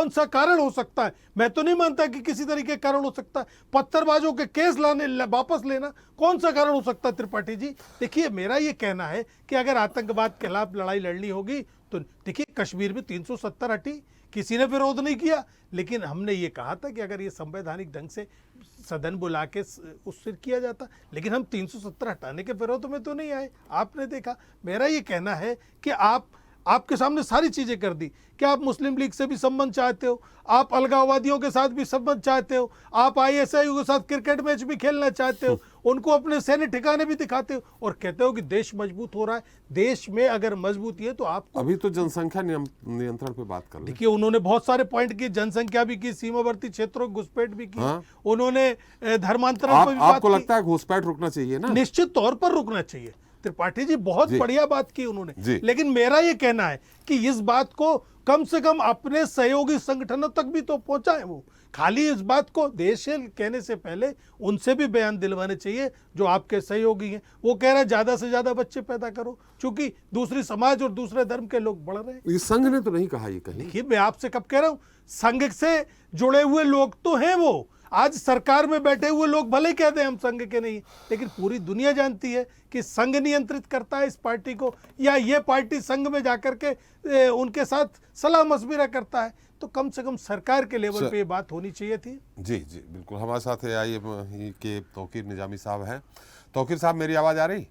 सा कारण हो सकता है? मैं तो नहीं मानता कि किसी तरीके का कारण हो सकता है। पत्थरबाजों के केस वापस लेना कौन सा कारण हो सकता है त्रिपाठी जी? देखिए, मेरा ये कहना है कि अगर आतंकवाद के खिलाफ लड़ाई लड़नी होगी तो देखिए, कश्मीर में 370 हटी, किसी ने विरोध नहीं किया, लेकिन हमने ये कहा था कि अगर ये संवैधानिक ढंग से सदन बुला के उससे किया जाता, लेकिन हम 370 हटाने के विरोध में तो नहीं आए, आपने देखा। मेरा ये कहना है कि आपके सामने सारी चीजें कर दी कि आप मुस्लिम लीग से भी संबंध चाहते हो, आप अलगाववादियों के साथ भी संबंध चाहते हो, आप आईएसआई के साथ क्रिकेट मैच भी खेलना चाहते हो, उनको अपने सैन्य ठिकाने भी दिखाते हो और कहते हो कि देश मजबूत हो रहा है। देश में अगर मजबूती है तो आपको, अभी तो जनसंख्या नियंत्रण पे बात कर रहे हैं। देखिए, उन्होंने बहुत सारे पॉइंट किए, जनसंख्या भी की, सीमावर्ती क्षेत्रों की घुसपैठ भी की, हाँ? उन्होंने धर्मांतरण पर भी बात आपको की। लगता है घुसपैठ रुकना चाहिए ना? निश्चित तौर पर रुकना चाहिए। त्रिपाठी जी, बहुत बढ़िया बात की उन्होंने, लेकिन मेरा ये कहना है कि इस बात को कम से कम अपने सहयोगी संगठनों तक भी तो पहुंचाए। वो खाली इस बात को देश कहने से पहले उनसे भी बयान दिलवाने चाहिए जो आपके सहयोगी हैं। वो कह रहे हैं ज्यादा से ज्यादा बच्चे पैदा करो, क्योंकि दूसरी समाज और दूसरे धर्म के लोग बढ़ रहे हैं। ये संघ ने तो नहीं कहा ये कहीं। देखिए, मैं आपसे कब कह रहा हूं, संघ से जुड़े हुए लोग तो हैं। वो आज सरकार में बैठे हुए लोग भले कह दें हम संघ के नहीं, लेकिन पूरी दुनिया जानती है कि संघ नियंत्रित करता है इस पार्टी को, या ये पार्टी संघ में जाकर के उनके साथ सलाह मशविरा करता है। तो कम से कम सरकार के लेवल पे ये बात होनी चाहिए थी। जी जी बिल्कुल। हमारे साथ आईएमई के तौकीर निजामी साहब हैं। तौकीर साहब, मेरी आवाज आ रही?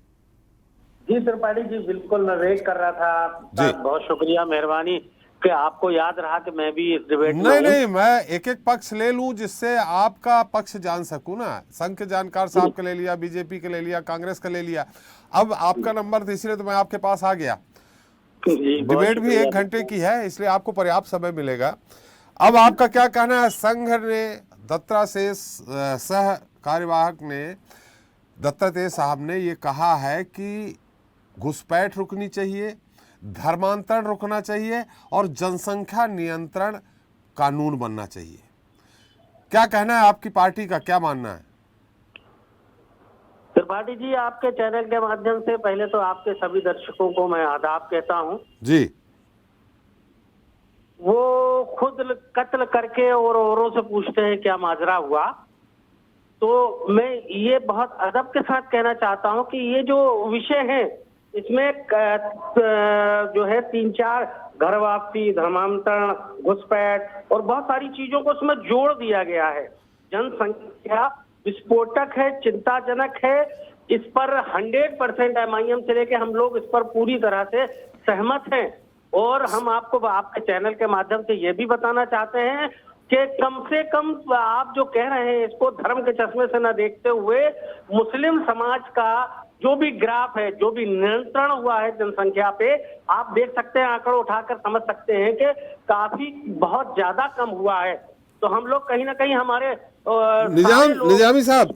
जी त्रिपाठी जी, बिल्कुल मैं वेट कर रहा था। बहुत शुक्रिया, मेहरबानी कि आपको याद रहा कि मैं भी इस डिबेट में नहीं, मैं एक एक पक्ष ले लूं जिससे आपका पक्ष जान सकूं ना। संघ के जानकार साहब का ले लिया, बीजेपी का ले लिया, कांग्रेस का ले लिया, अब आपका नंबर था, इसलिए तो मैं आपके पास आ गया। डिबेट भी 1 घंटे की है, इसलिए आपको पर्याप्त समय मिलेगा। अब आपका क्या कहना है? संघ ने दत्ता से सह कार्यवाहक ने दत्तात्रेय साहब ने ये कहा है कि घुसपैठ रुकनी चाहिए, धर्मांतरण रुकना चाहिए और जनसंख्या नियंत्रण कानून बनना चाहिए। क्या कहना है आपकी पार्टी का, क्या मानना है? त्रिपाठी जी, आपके चैनल के माध्यम से पहले तो आपके सभी दर्शकों को मैं आदाब कहता हूं। जी। वो खुद कत्ल करके और औरों से पूछते हैं क्या माजरा हुआ, तो मैं ये बहुत अदब के साथ कहना चाहता हूं कि ये जो विषय है इसमें जो है 3-4 घर वापसी, धर्मांतरण, घुसपैठ और बहुत सारी चीजों को उसमें जोड़ दिया गया है। जनसंख्या विस्फोटक है, चिंताजनक है। इस पर 100% MIM से लेके हम लोग इस पर पूरी तरह से सहमत हैं। और हम आपको आपके चैनल के माध्यम से ये भी बताना चाहते हैं कि कम से कम आप जो कह रहे हैं इसको धर्म के चश्मे से न देखते हुए मुस्लिम समाज का जो भी ग्राफ है, जो भी नियंत्रण हुआ है जनसंख्या पे, आप देख सकते हैं, आंकड़े उठाकर समझ सकते हैं कि काफी बहुत ज्यादा कम हुआ है। तो हम लोग कहीं ना कहीं हमारे निजामी साहब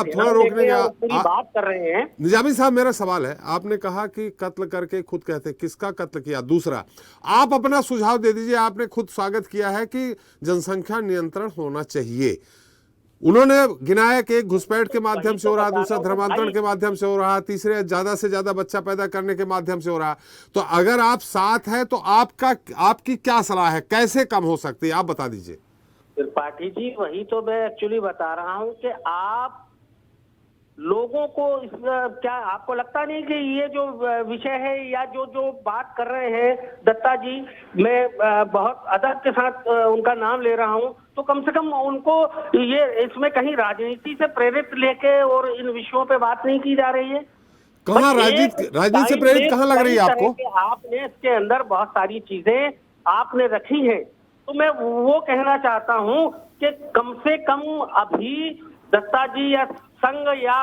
थोड़ा रोकने का बात कर रहे हैं। निजामी साहब, मेरा सवाल है, आपने कहा कि कत्ल करके खुद कहते हैं, किसका कत्ल किया? दूसरा, आप अपना सुझाव दे दीजिए। आपने खुद स्वागत किया है कि जनसंख्या नियंत्रण होना चाहिए। उन्होंने गिनाया कि एक घुसपैठ के माध्यम से हो रहा, दूसरा धर्मांतरण के माध्यम से हो रहा, तीसरे ज्यादा से ज्यादा बच्चा पैदा करने के माध्यम से हो रहा। तो अगर आप साथ हैं तो आपकी क्या सलाह है, कैसे कम हो सकती है, आप बता दीजिए। त्रिपाठी जी, वही तो मैं एक्चुअली बता रहा हूं कि आप लोगों को क्या आपको लगता नहीं कि ये जो विषय है या जो बात कर रहे हैं दत्ता जी, मैं बहुत अदब के साथ उनका नाम ले रहा हूं, तो कम से कम उनको ये इसमें कहीं राजनीति से प्रेरित लेके और इन विषयों पे बात नहीं की जा रही है। कहाँ राजनीति से प्रेरित कहाँ लग रही है आपको? आपने इसके अंदर बहुत सारी चीजें आपने रखी हैं, तो मैं वो कहना चाहता हूं कि कम से कम अभी दत्ता जी या संघ या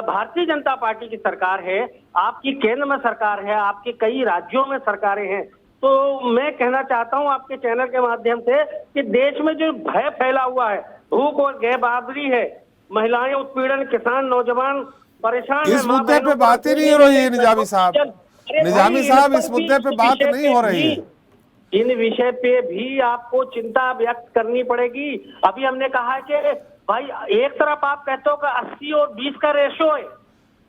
भारतीय जनता पार्टी की सरकार है, आपकी केंद्र में सरकार है, आपके कई राज्यों में सरकारें हैं, तो मैं कहना चाहता हूं आपके चैनल के माध्यम से कि देश में जो भय फैला हुआ है, भूख और गैरबहादुरी है, महिलाएं उत्पीड़न, किसान नौजवान परेशान है, इस मुद्दे पे बातें नहीं हो रही है निजामी साहब। निजामी साहब, इस मुद्दे पे बात नहीं हो रही है। इन विषय पे भी आपको चिंता व्यक्त करनी पड़ेगी। अभी हमने कहा है कि भाई एक तरफ आप कहते हो कि 80 और 20 का रेशो है,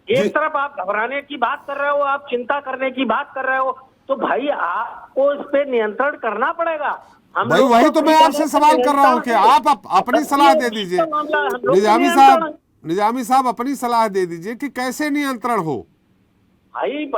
एक तरफ आप घबराने की बात कर रहे हो, आप चिंता करने की बात कर रहे हो, तो भाई आपको इस पे नियंत्रण करना पड़ेगा। भाई वही तो मैं आपसे सवाल कर रहा हूँ कि आप अपनी सलाह दे दीजिए। निजामी साहब अपनी सलाह दे दीजिए कि कैसे नियंत्रण हो। भाई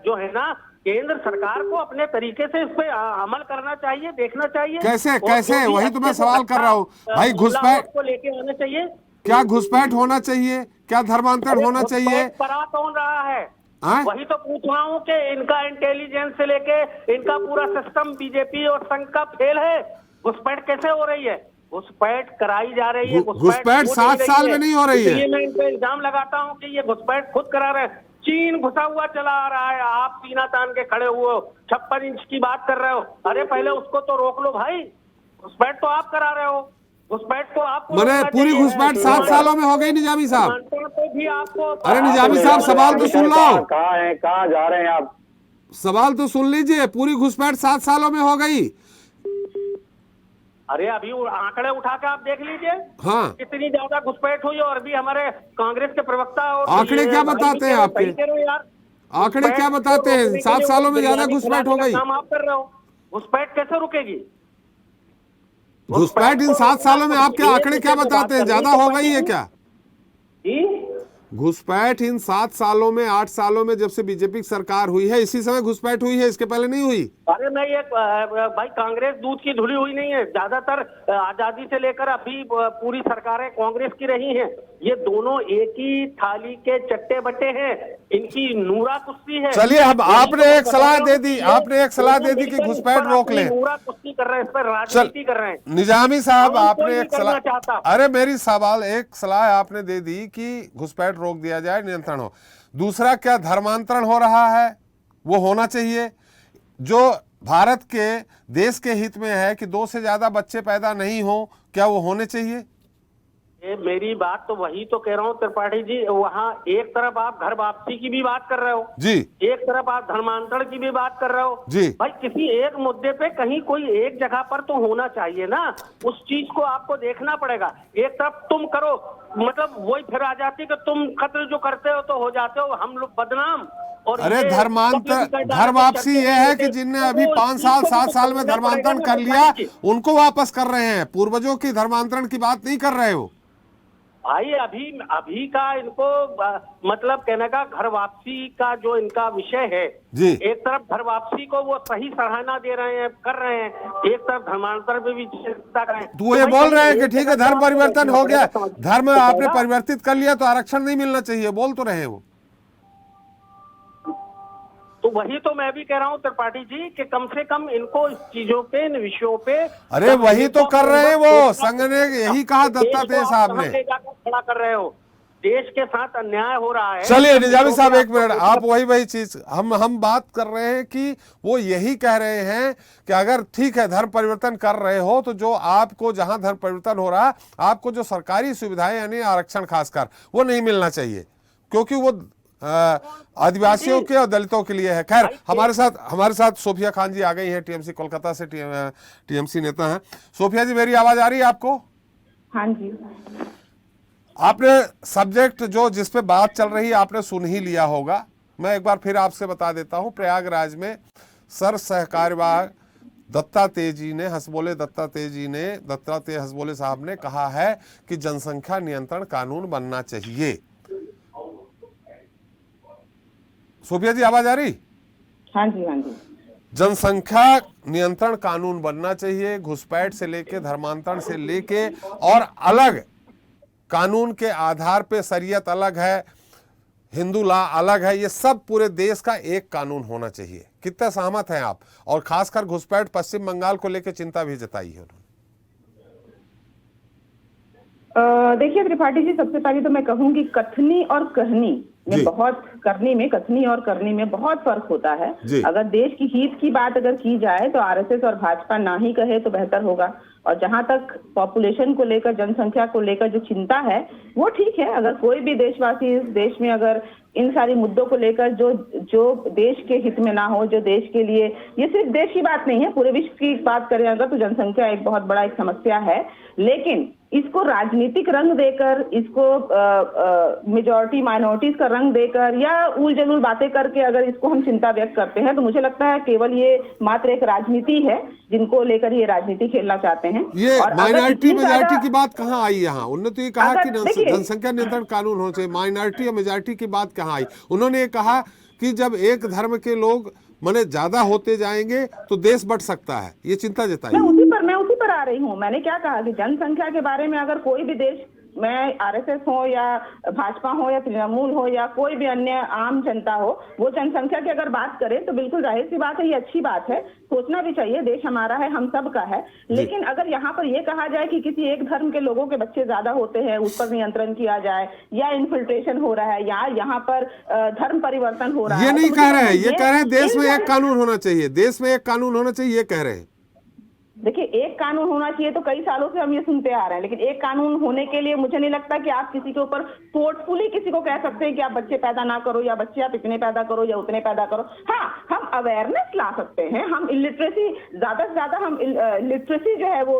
जो है ना, केंद्र सरकार को अपने तरीके से इस पे अमल करना चाहिए, देखना चाहिए कैसे वही तो मैं सवाल कर रहा हूँ। भाई घुसपैठ को लेके आना चाहिए, क्या घुसपैठ होना चाहिए, क्या धर्मांतरण होना चाहिए? परा कौन रहा है? वही तो पूछ रहा हूँ कि इनका इंटेलिजेंस से लेके इनका पूरा सिस्टम बीजेपी और संघ का फेल है। घुसपैठ कैसे हो रही है? घुसपैठ कराई जा रही है। घुसपैठ 7 साल में नहीं हो रही है। मैं इन पे इल्जाम लगाता हूँ कि ये घुसपैठ खुद करा रहे हैं। चीन घुसा हुआ चला आ रहा है, आप सीना तान के खड़े हुए हो, 56 इंच की बात कर रहे हो। अरे पहले उसको तो रोक लो भाई, घुसपैठ तो आप करा रहे हो, घुसपैठ को आपको मैंने पूरी घुसपैठ 7 सालों में हो गई निजामी साहब। तो भी आपको अरे निजामी साहब सवाल तो सुन लो। कहाँ है, कहाँ जा रहे हैं आप? सवाल तो सुन लीजिए, पूरी घुसपैठ 7 सालों में हो गई। अरे अभी आंकड़े उठा के आप देख लीजिए, हाँ, कितनी ज्यादा घुसपैठ हुई। और अभी हमारे कांग्रेस के प्रवक्ता और आंकड़े क्या बताते हैं आपके? आंकड़े क्या बताते हैं? 7 सालों में ज्यादा घुसपैठ हो गई। काम आप कर रहे हो, घुसपैठ कैसे रुकेगी? घुसपैठ इन 7 सालों में आपके आंकड़े क्या बताते हैं? ज्यादा हो गई है क्या घुसपैठ इन 7 सालों में, 8 सालों में, जब से बीजेपी की सरकार हुई है, इसी समय घुसपैठ हुई है, इसके पहले नहीं हुई? अरे मैं ये भाई, कांग्रेस दूध की धुली हुई नहीं है। ज्यादातर आजादी से लेकर अभी पूरी सरकारें कांग्रेस की रही हैं। ये दोनों एक ही थाली के चट्टे बट्टे हैं, इनकी नूरा कुश्ती है। चलिए, अब आपने एक सलाह दे दी, आपने एक सलाह दे दी कि घुसपैठ रोक लें। नूरा कुश्ती कर रहे हैं, इस पर राजनीति कर रहे हैं। निजामी साहब आपने एक सलाह, अरे मेरी सवाल, एक सलाह आपने दे दी कि घुसपैठ रोक दिया जाए, नियंत्रण हो। दूसरा, क्या धर्मांतरण हो रहा है? वो होना चाहिए, जो भारत के देश के हित में है कि 2 से ज्यादा बच्चे पैदा नहीं हो, क्या वो होने चाहिए? मेरी बात तो वही तो कह रहा हूँ त्रिपाठी जी, वहाँ एक तरफ आप घर वापसी की भी बात कर रहे हो जी, एक तरफ आप धर्मांतरण की भी बात कर रहे हो जी। भाई, किसी एक मुद्दे पे कहीं कोई एक जगह पर तो होना चाहिए ना, उस चीज को आपको देखना पड़ेगा। एक तरफ तुम करो, मतलब वही फिर आ जाती कि तुम कत्ल जो करते हो तो हो जाते हो हम लोग बदनाम। और अरे धर्मांतरण, घर वापसी ये है कि जिनने अभी 5 साल 7 साल में धर्मांतरण कर लिया उनको वापस कर रहे हैं, पूर्वजों की धर्मांतरण की बात नहीं कर रहे हो भाई। अभी का इनको मतलब कहने का घर वापसी का जो इनका विषय है जी, एक तरफ घर वापसी को वो सही सराहना दे रहे हैं, कर रहे हैं, एक तरफ धर्मांतरण पे भी चिंता कर रहे हैं। तो ये बोल रहे हैं कि ठीक है धर्म परिवर्तन हो गया, धर्म आपने परिवर्तित कर लिया तो आरक्षण नहीं मिलना चाहिए, बोल तो रहे वो। तो वही तो मैं भी कह रहा हूँ त्रिपाठी जी कि कम से कम इनको इस चीजों पे, इन विषयों पे, अरे वही तो कर रहे हैं वो, संघ ने यही कहा दत्तात्रेय साहब ने। ले जाकर खड़ा कर रहे हो, देश के साथ अन्याय हो रहा है। चलिए निजामी साहब एक मिनट, आप वही चीज हम बात कर रहे हैं कि वो यही कह रहे हैं कि अगर ठीक है धर्म परिवर्तन कर रहे हो तो जो आपको जहां धर्म परिवर्तन हो रहा है आपको जो सरकारी सुविधाएं यानी आरक्षण खासकर वो नहीं मिलना चाहिए, क्योंकि वो आदिवासियों के और दलितों के लिए है। खैर हमारे साथ सोफिया खान जी आ गई हैं, टीएमसी कोलकाता से टीएमसी नेता हैं। सोफिया जी मेरी आवाज आ रही है आपको? हाँ जी। आपने सब्जेक्ट जो जिस पे बात चल रही है आपने सुन ही लिया होगा, मैं एक बार फिर आपसे बता देता हूं। प्रयागराज में सर सहकार्यवाह दत्तात्रेय हसबोले साहब ने कहा है कि जनसंख्या नियंत्रण कानून बनना चाहिए। सोफिया जी आवाज आ रही? हाँ जी, हाँ जी। जनसंख्या नियंत्रण कानून बनना चाहिए, घुसपैठ से लेके धर्मांतरण से लेके, और अलग कानून के आधार पे शरीयत अलग है, हिंदू लॉ अलग है, ये सब पूरे देश का एक कानून होना चाहिए। कितना सहमत हैं आप? और खासकर घुसपैठ पश्चिम बंगाल को लेकर चिंता भी जताई है उन्होंने। देखिए त्रिपाठी जी, सबसे पहले तो मैं कहूंगी कथनी और कहनी में बहुत, कथनी और करनी में बहुत फर्क होता है। अगर देश की हित की बात अगर की जाए तो आरएसएस और भाजपा ना ही कहे तो बेहतर होगा। और जहां तक पॉपुलेशन को लेकर, जनसंख्या को लेकर जो चिंता है वो ठीक है। अगर कोई भी देशवासी इस देश में अगर इन सारी मुद्दों को लेकर जो देश के हित में ना हो, जो देश के लिए, ये सिर्फ देश की बात नहीं है, पूरे विश्व की बात करें अगर तो जनसंख्या एक बहुत बड़ा एक समस्या है। लेकिन इसको राजनीतिक रंग देकर, इसको मेजॉरिटी माइनॉरिटीज का रंग देकर या उल जलूल बातें करके अगर इसको हम चिंता व्यक्त करते हैं तो मुझे लगता है केवल ये मात्र एक राजनीति है जिनको लेकर ये राजनीति खेलना चाहते हैं। ये माइनॉरिटी मेजॉरिटी की बात कहाँ आई यहाँ? उन्होंने तो ये कहा कि जनसंख्या नियंत्रण कानून होना चाहिए, माइनॉरिटी और मेजॉरिटी की बात कहाँ आई? उन्होंने ये कहा कि जब एक धर्म के लोग माने ज्यादा होते जाएंगे तो देश बढ़ सकता है, ये चिंता जताई। मैं उसी पर आ रही हूँ। मैंने क्या कहा कि जनसंख्या के बारे में अगर कोई भी देश, मैं आरएसएस हो या भाजपा हो या तृणमूल हो या कोई भी अन्य आम जनता हो, वो जनसंख्या की अगर बात करें तो बिल्कुल जाहिर सी बात है, ये अच्छी बात है, सोचना भी चाहिए, देश हमारा है, हम सब का है। लेकिन अगर यहाँ पर ये कहा जाए कि किसी एक धर्म के लोगों के बच्चे ज्यादा होते हैं, उस पर नियंत्रण किया जाए, या इन्फिल्ट्रेशन हो रहा है, या यहाँ पर धर्म परिवर्तन हो रहा है, ये नहीं कह रहे हैं, ये कह रहे हैं देश में एक कानून होना चाहिए, देश में एक कानून होना चाहिए, ये कह रहे हैं। देखिए, एक कानून होना चाहिए तो कई सालों से हम ये सुनते आ रहे हैं, लेकिन एक कानून होने के लिए मुझे नहीं लगता कि आप किसी के ऊपर फोर्सफुली किसी को कह सकते हैं कि आप बच्चे पैदा ना करो, या बच्चे आप इतने पैदा करो या उतने पैदा करो। हाँ, हम अवेयरनेस ला सकते हैं, हम इलिटरेसी, ज्यादा से ज्यादा हम लिटरेसी जो है वो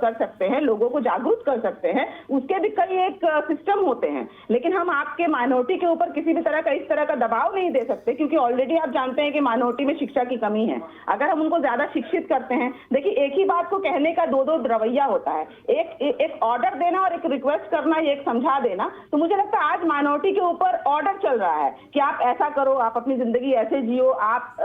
कर सकते हैं, लोगों को जागरूक कर सकते हैं, उसके भी कई एक सिस्टम होते हैं। लेकिन हम आपके माइनॉरिटी के ऊपर किसी भी तरह का इस तरह का दबाव नहीं दे सकते, क्योंकि ऑलरेडी आप जानते हैं कि माइनॉरिटी में शिक्षा की कमी है। अगर हम उनको ज्यादा शिक्षित करते हैं, देखिए एक ही बात को कहने का दो रवैया होता है, एक ऑर्डर देना और एक रिक्वेस्ट करना, ये एक समझा देना। तो मुझे लगता है आज माइनॉरिटी के ऊपर ऑर्डर चल रहा है कि आप ऐसा करो, आप अपनी जिंदगी ऐसे जियो, आप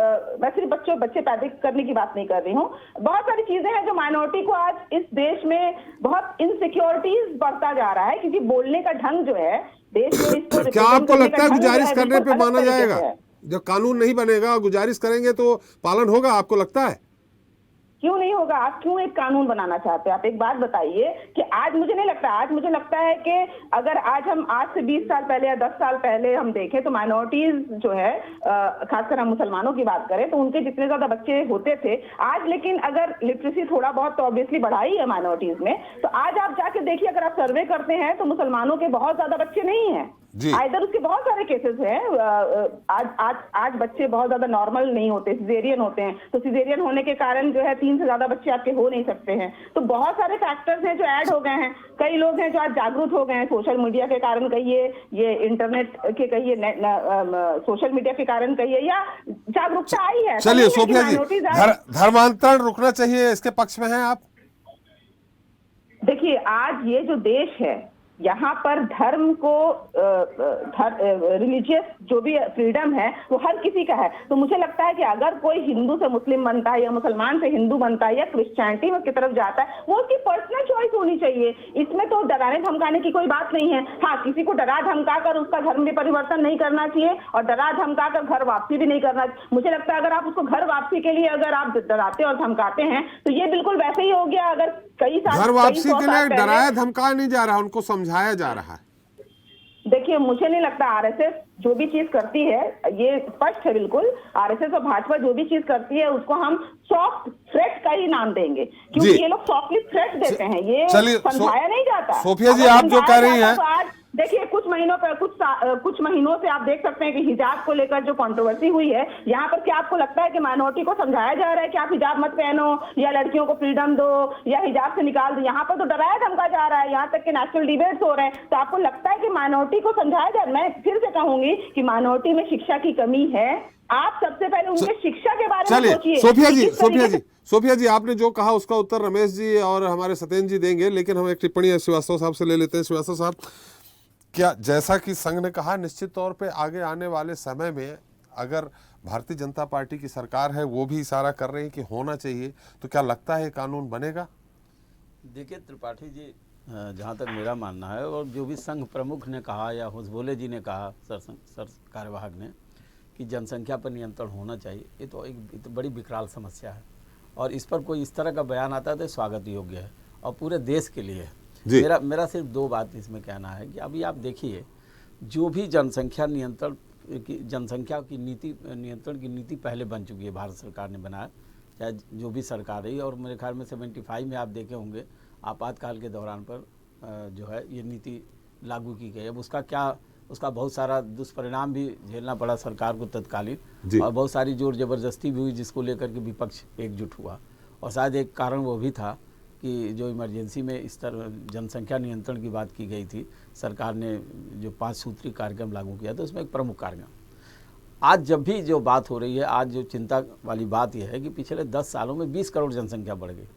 मैं सिर्फ बच्चे पैदा करने की बात नहीं कर रही हूँ, बहुत सारी चीजें हैं जो माइनॉरिटी को आज इस देश में बहुत इनसिक्योरिटीज बढ़ता जा रहा है, क्योंकि बोलने का ढंग जो है देश में, इसको क्या आपको लगता है गुजारिश करने पे माना जाएगा? जब कानून नहीं बनेगा, गुजारिश करेंगे तो पालन होगा, आपको लगता है? क्यों नहीं होगा? आप क्यों एक कानून बनाना चाहते हैं? आप एक बात बताइए कि आज मुझे नहीं लगता, आज मुझे लगता है कि अगर आज से 20 साल पहले या 10 साल पहले हम देखें तो माइनॉरिटीज जो है, खासकर हम मुसलमानों की बात करें तो उनके जितने ज्यादा बच्चे होते थे आज, लेकिन अगर लिटरेसी थोड़ा बहुत तो ऑब्वियसली बढ़ाई है माइनॉरिटीज में, तो आज आप जाके देखिए, अगर आप सर्वे करते हैं तो मुसलमानों के बहुत ज्यादा बच्चे नहीं है, इधर उसके बहुत सारे केसेस हैं। आज बच्चे बहुत ज्यादा नॉर्मल नहीं होते, सिजेरियन होते हैं, तो सिजेरियन होने के कारण जो है 3 से ज्यादा बच्चे आपके हो नहीं सकते हैं। तो बहुत सारे फैक्टर्स हैं जो ऐड हो गए हैं। कई लोग हैं जो आज जागरूक हो गए हैं, सोशल मीडिया के कारण कहिए, ये इंटरनेट के कहिए, सोशल मीडिया के कारण कहिए, या जागरूकता आई है। चलिए सोफिया जी, धर्मांतरण रुकना चाहिए, इसके पक्ष में हैं आप? देखिए, आज ये जो देश है यहाँ पर धर्म को रिलीजियस जो भी फ्रीडम है वो हर किसी का है। तो मुझे लगता है कि अगर कोई हिंदू से मुस्लिम बनता है या मुसलमान से हिंदू बनता है या क्रिश्चियनिटी की तरफ जाता है, वो उसकी पर्सनल चॉइस होनी चाहिए। इसमें तो डराने धमकाने की कोई बात नहीं है। हाँ, किसी को डरा धमका कर उसका धर्म में परिवर्तन नहीं करना चाहिए और डरा धमका कर घर वापसी भी नहीं करना चाहिए। मुझे लगता है अगर आप उसको घर वापसी के लिए अगर आप डराते और धमकाते हैं तो ये बिल्कुल वैसे ही हो गया अगर कई साल घर वापसी के लिए पहले- डराया धमकाया नहीं जा रहा, उनको समझाया जा रहा है। देखिए, मुझे नहीं लगता आरएसएस जो भी चीज करती है, ये स्पष्ट है बिल्कुल, आरएसएस और भाजपा जो भी चीज करती है उसको हम सॉफ्ट थ्रेट का ही नाम देंगे, क्योंकि जी। ये लोग सॉफ्टली थ्रेट देते हैं, ये चलिए, समझाया नहीं जाता। सोफिया जी, अगर आप जो समझाया कह रही जाता हैं- तो आज देखिए कुछ महीनों से आप देख सकते हैं कि हिजाब को लेकर जो कंट्रोवर्सी हुई है, यहाँ पर क्या आपको लगता है कि माइनॉरिटी को समझाया जा रहा है कि आप हिजाब मत पहनो या लड़कियों को फ्रीडम दो या हिजाब से निकाल दो? यहाँ पर तो डराया धमका जा रहा है, यहाँ तक कि नेशनल डिबेट्स हो रहे हैं। तो आपको लगता है कि माइनॉरिटी को समझाया जा रहा है? मैं फिर से कहूंगी कि माइनॉरिटी में शिक्षा की कमी है। आप सबसे पहले उनके शिक्षा के बारे में चलिए, सोचिए। सोफिया जी आपने जो कहा उसका उत्तर रमेश जी और हमारे सत्येंद्र जी देंगे, लेकिन हम एक टिप्पणी श्रीवास्तव साहब से ले लेते हैं। श्रीवास्तव साहब, क्या जैसा कि संघ ने कहा, निश्चित तौर पे आगे आने वाले समय में अगर भारतीय जनता पार्टी की सरकार है वो भी इशारा कर रही है कि होना चाहिए, तो क्या लगता है कानून बनेगा? देखिए त्रिपाठी जी, जहाँ तक मेरा मानना है और जो भी संघ प्रमुख ने कहा या हुजबोले जी ने कहा, सर कार्यवाहक ने, कि जनसंख्या पर नियंत्रण होना चाहिए, ये तो एक बड़ी विकराल समस्या है और इस पर कोई इस तरह का बयान आता है तो स्वागत योग्य है और पूरे देश के लिए है। मेरा सिर्फ दो बात इसमें कहना है कि अभी आप देखिए, जो भी जनसंख्या की नीति नियंत्रण की नीति पहले बन चुकी है, भारत सरकार ने बनाया, चाहे जो भी सरकार रही, और मेरे ख्याल में 75 में आप देखे होंगे आपातकाल के दौरान पर जो है ये नीति लागू की गई। अब उसका बहुत सारा दुष्परिणाम भी झेलना पड़ा सरकार को तत्कालीन, और बहुत सारी जोर जबरदस्ती भी हुई जिसको लेकर के विपक्ष एकजुट हुआ। और शायद एक कारण वो भी था कि जो इमरजेंसी में इस तरह जनसंख्या नियंत्रण की बात की गई थी, सरकार ने जो 5 सूत्री कार्यक्रम लागू किया था उसमें एक प्रमुख कार्यक्रम। आज जब भी जो बात हो रही है, आज जो चिंता वाली बात यह है कि पिछले 10 सालों में 20 करोड़ जनसंख्या बढ़ गई।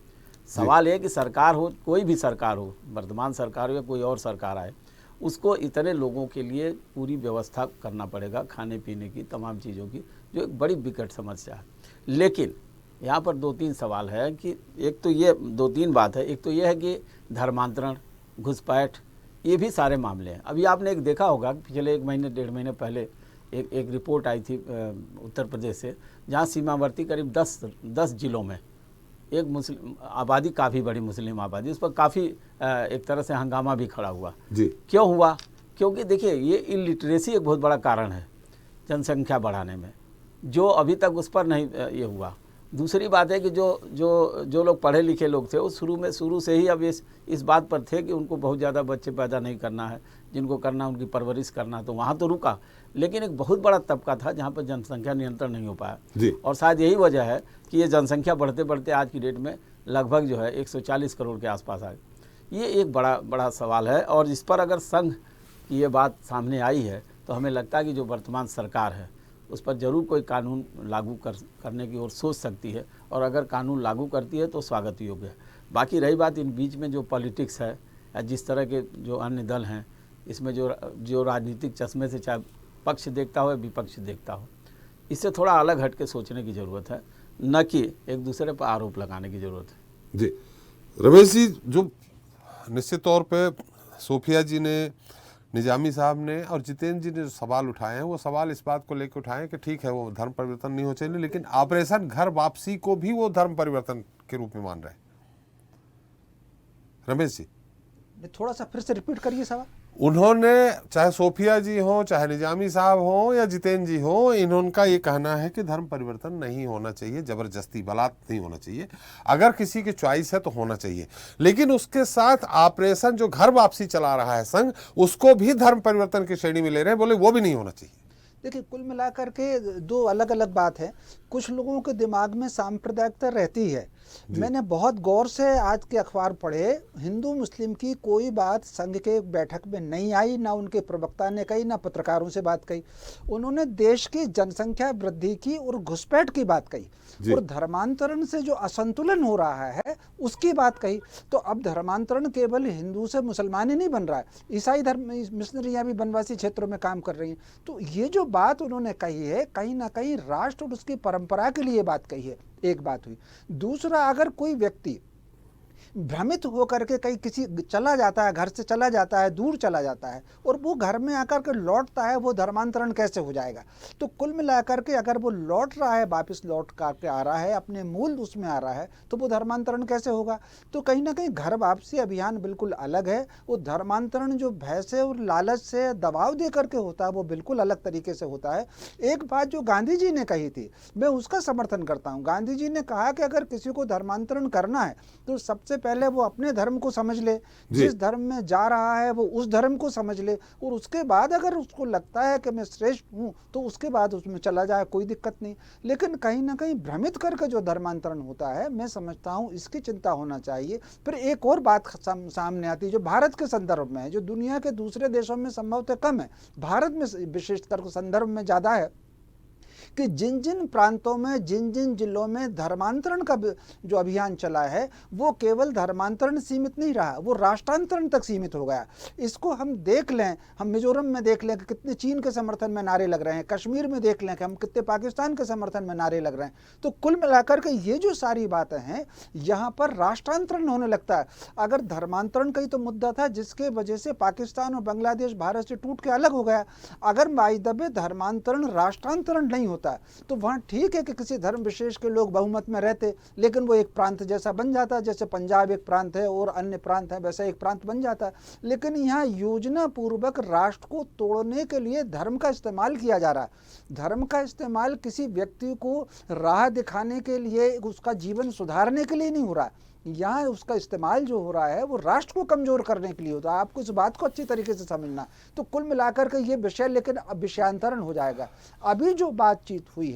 सवाल है कि सरकार हो, कोई भी सरकार हो, वर्तमान सरकार हो या कोई और सरकार आए, उसको इतने लोगों के लिए पूरी व्यवस्था करना पड़ेगा, खाने पीने की, तमाम चीज़ों की, जो एक बड़ी विकट समस्या है। लेकिन यहाँ पर 2-3 सवाल है कि एक तो ये 2-3 बात है। एक तो ये है कि धर्मांतरण, घुसपैठ, ये भी सारे मामले हैं। अभी आपने एक देखा होगा कि पिछले 1 महीने 1.5 महीने पहले एक रिपोर्ट आई थी उत्तर प्रदेश से, जहाँ सीमावर्ती करीब 10 जिलों में एक मुस्लिम आबादी, काफ़ी बड़ी मुस्लिम आबादी, उस पर काफ़ी एक तरह से हंगामा भी खड़ा हुआ जी। क्यों हुआ? क्योंकि देखिए, ये इलिटरेसी एक बहुत बड़ा कारण है जनसंख्या बढ़ाने में, जो अभी तक उस पर नहीं ये हुआ। दूसरी बात है कि जो लोग पढ़े लिखे लोग थे, वो शुरू से ही अब इस बात पर थे कि उनको बहुत ज़्यादा बच्चे पैदा नहीं करना है, जिनको करना उनकी परवरिश करना, तो वहाँ तो रुका। लेकिन एक बहुत बड़ा तबका था जहाँ पर जनसंख्या नियंत्रण नहीं हो पाया, और शायद यही वजह है कि ये जनसंख्या बढ़ते बढ़ते आज की डेट में लगभग जो है 140 करोड़ के आसपास आ गई। ये एक बड़ा सवाल है, और इस पर अगर संघ की ये बात सामने आई है तो हमें लगता है कि जो वर्तमान सरकार है उस पर जरूर कोई कानून लागू करने की ओर सोच सकती है, और अगर कानून लागू करती है तो स्वागत योग्य है। बाकी रही बात इन बीच में जो पॉलिटिक्स है या जिस तरह के जो अन्य दल हैं, इसमें जो राजनीतिक चश्मे से चाहे पक्ष देखता हो या विपक्ष देखता हो, इससे थोड़ा अलग हट के सोचने की ज़रूरत है, न कि एक दूसरे पर आरोप लगाने की ज़रूरत है। जी रमेश जी, जो निश्चित तौर पे सोफिया जी ने, निजामी साहब ने और जितेंद्र जी ने जो सवाल उठाए हैं, वो सवाल इस बात को लेकर उठाए कि ठीक है वो धर्म परिवर्तन नहीं हो चाहिए, लेकिन ऑपरेशन घर वापसी को भी वो धर्म परिवर्तन के रूप में मान रहे हैं। रमेश जी, थोड़ा सा फिर से रिपीट करिए सवाल। उन्होंने, चाहे सोफिया जी हो, चाहे निजामी साहब हो या जितेंद्र जी हो, इनका ये कहना है कि धर्म परिवर्तन नहीं होना चाहिए, जबरदस्ती बलात् नहीं होना चाहिए, अगर किसी की चॉइस है तो होना चाहिए। लेकिन उसके साथ ऑपरेशन जो घर वापसी चला रहा है संघ, उसको भी धर्म परिवर्तन की श्रेणी में ले रहे हैं, बोले वो भी नहीं होना चाहिए। देखिए, कुल मिलाकर के दो अलग अलग बात है। कुछ लोगों के दिमाग में सांप्रदायिकता रहती है। मैंने बहुत गौर से आज के अखबार पढ़े, हिंदू मुस्लिम की कोई बात संघ के बैठक में नहीं आई, ना उनके प्रवक्ता ने कही, ना पत्रकारों से बात कही। उन्होंने देश की जनसंख्या वृद्धि की और घुसपैठ की बात कही और धर्मांतरण से जो असंतुलन हो रहा है उसकी बात कही। तो अब धर्मांतरण केवल हिंदू से मुसलमान ही नहीं बन रहा है, ईसाई धर्म मिशनरियां भी वनवासी क्षेत्रों में काम कर रही हैं। तो ये जो बात उन्होंने कही है, कहीं ना कहीं राष्ट्र और उसकी परंपरा के लिए बात कही है, एक बात हुई। दूसरा, अगर कोई व्यक्ति भ्रमित होकर के कहीं किसी चला जाता है, घर से चला जाता है, दूर चला जाता है और वो घर में आकर के लौटता है, वो धर्मांतरण कैसे हो जाएगा? तो कुल मिलाकर के अगर वो लौट रहा है, वापस लौट करके आ रहा है, अपने मूल उसमें आ रहा है, तो वो धर्मांतरण कैसे होगा? तो कहीं ना कहीं घर वापसी अभियान बिल्कुल अलग है। वो धर्मांतरण जो भय से और लालच से दबाव दे करके होता है वो बिल्कुल अलग तरीके से होता है। एक बात जो गांधी जी ने कही थी, मैं उसका समर्थन करता हूँ। गांधी जी ने कहा कि अगर किसी को धर्मांतरण करना है तो सबसे पहले वो अपने धर्म को समझ ले, जिस धर्म में जा रहा है वो उस धर्म को समझ ले, और उसके बाद अगर उसको लगता है कि मैं श्रेष्ठ हूँ तो उसके बाद उसमें चला जाए, कोई दिक्कत नहीं। लेकिन कहीं ना कहीं भ्रमित करके जो धर्मांतरण होता है, मैं समझता हूँ इसकी चिंता होना चाहिए। फिर एक और बात सामने आती है जो भारत के संदर्भ में है, जो दुनिया के दूसरे देशों में संभवतः कम है, भारत में विशेषकर संदर्भ में ज़्यादा है, कि जिन जिन प्रांतों में, जिन जिन जिलों में धर्मांतरण का जो अभियान चला है वो केवल धर्मांतरण सीमित नहीं रहा, वो राष्ट्रांतरण तक सीमित हो गया। इसको हम देख लें, हम मिजोरम में देख लें कि कितने चीन के समर्थन में नारे लग रहे हैं, कश्मीर में देख लें कि हम कितने पाकिस्तान के समर्थन में नारे लग रहे हैं। तो कुल मिलाकर के ये जो सारी बातें हैं, यहाँ पर राष्ट्रांतरण होने लगता है। अगर धर्मांतरण का ही तो मुद्दा था जिसके वजह से पाकिस्तान और बांग्लादेश भारत से टूट के अलग हो गया, अगर बाइदबे धर्मांतरण राष्ट्रांतरण नहीं होता तो वहां ठीक है कि किसी धर्म विशेष के लोग बहुमत में रहते, लेकिन वो एक प्रांत जैसा बन जाता, जैसे पंजाब एक प्रांत है और अन्य प्रांत है वैसा एक प्रांत बन जाता। लेकिन यहाँ योजना पूर्वक राष्ट्र को तोड़ने के लिए धर्म का इस्तेमाल किया जा रहा है। धर्म का इस्तेमाल किसी व्यक्ति को राह दिखाने के लिए, उसका जीवन सुधारने के लिए नहीं हो रहा है। यहाँ उसका इस्तेमाल जो हो रहा है वो राष्ट्र को कमजोर करने के लिए होता है। आपको इस बात को अच्छी तरीके से समझना। तो कुल मिलाकर के ये विषय, लेकिन अब विषयांतरण हो जाएगा। अभी जो बातचीत हुई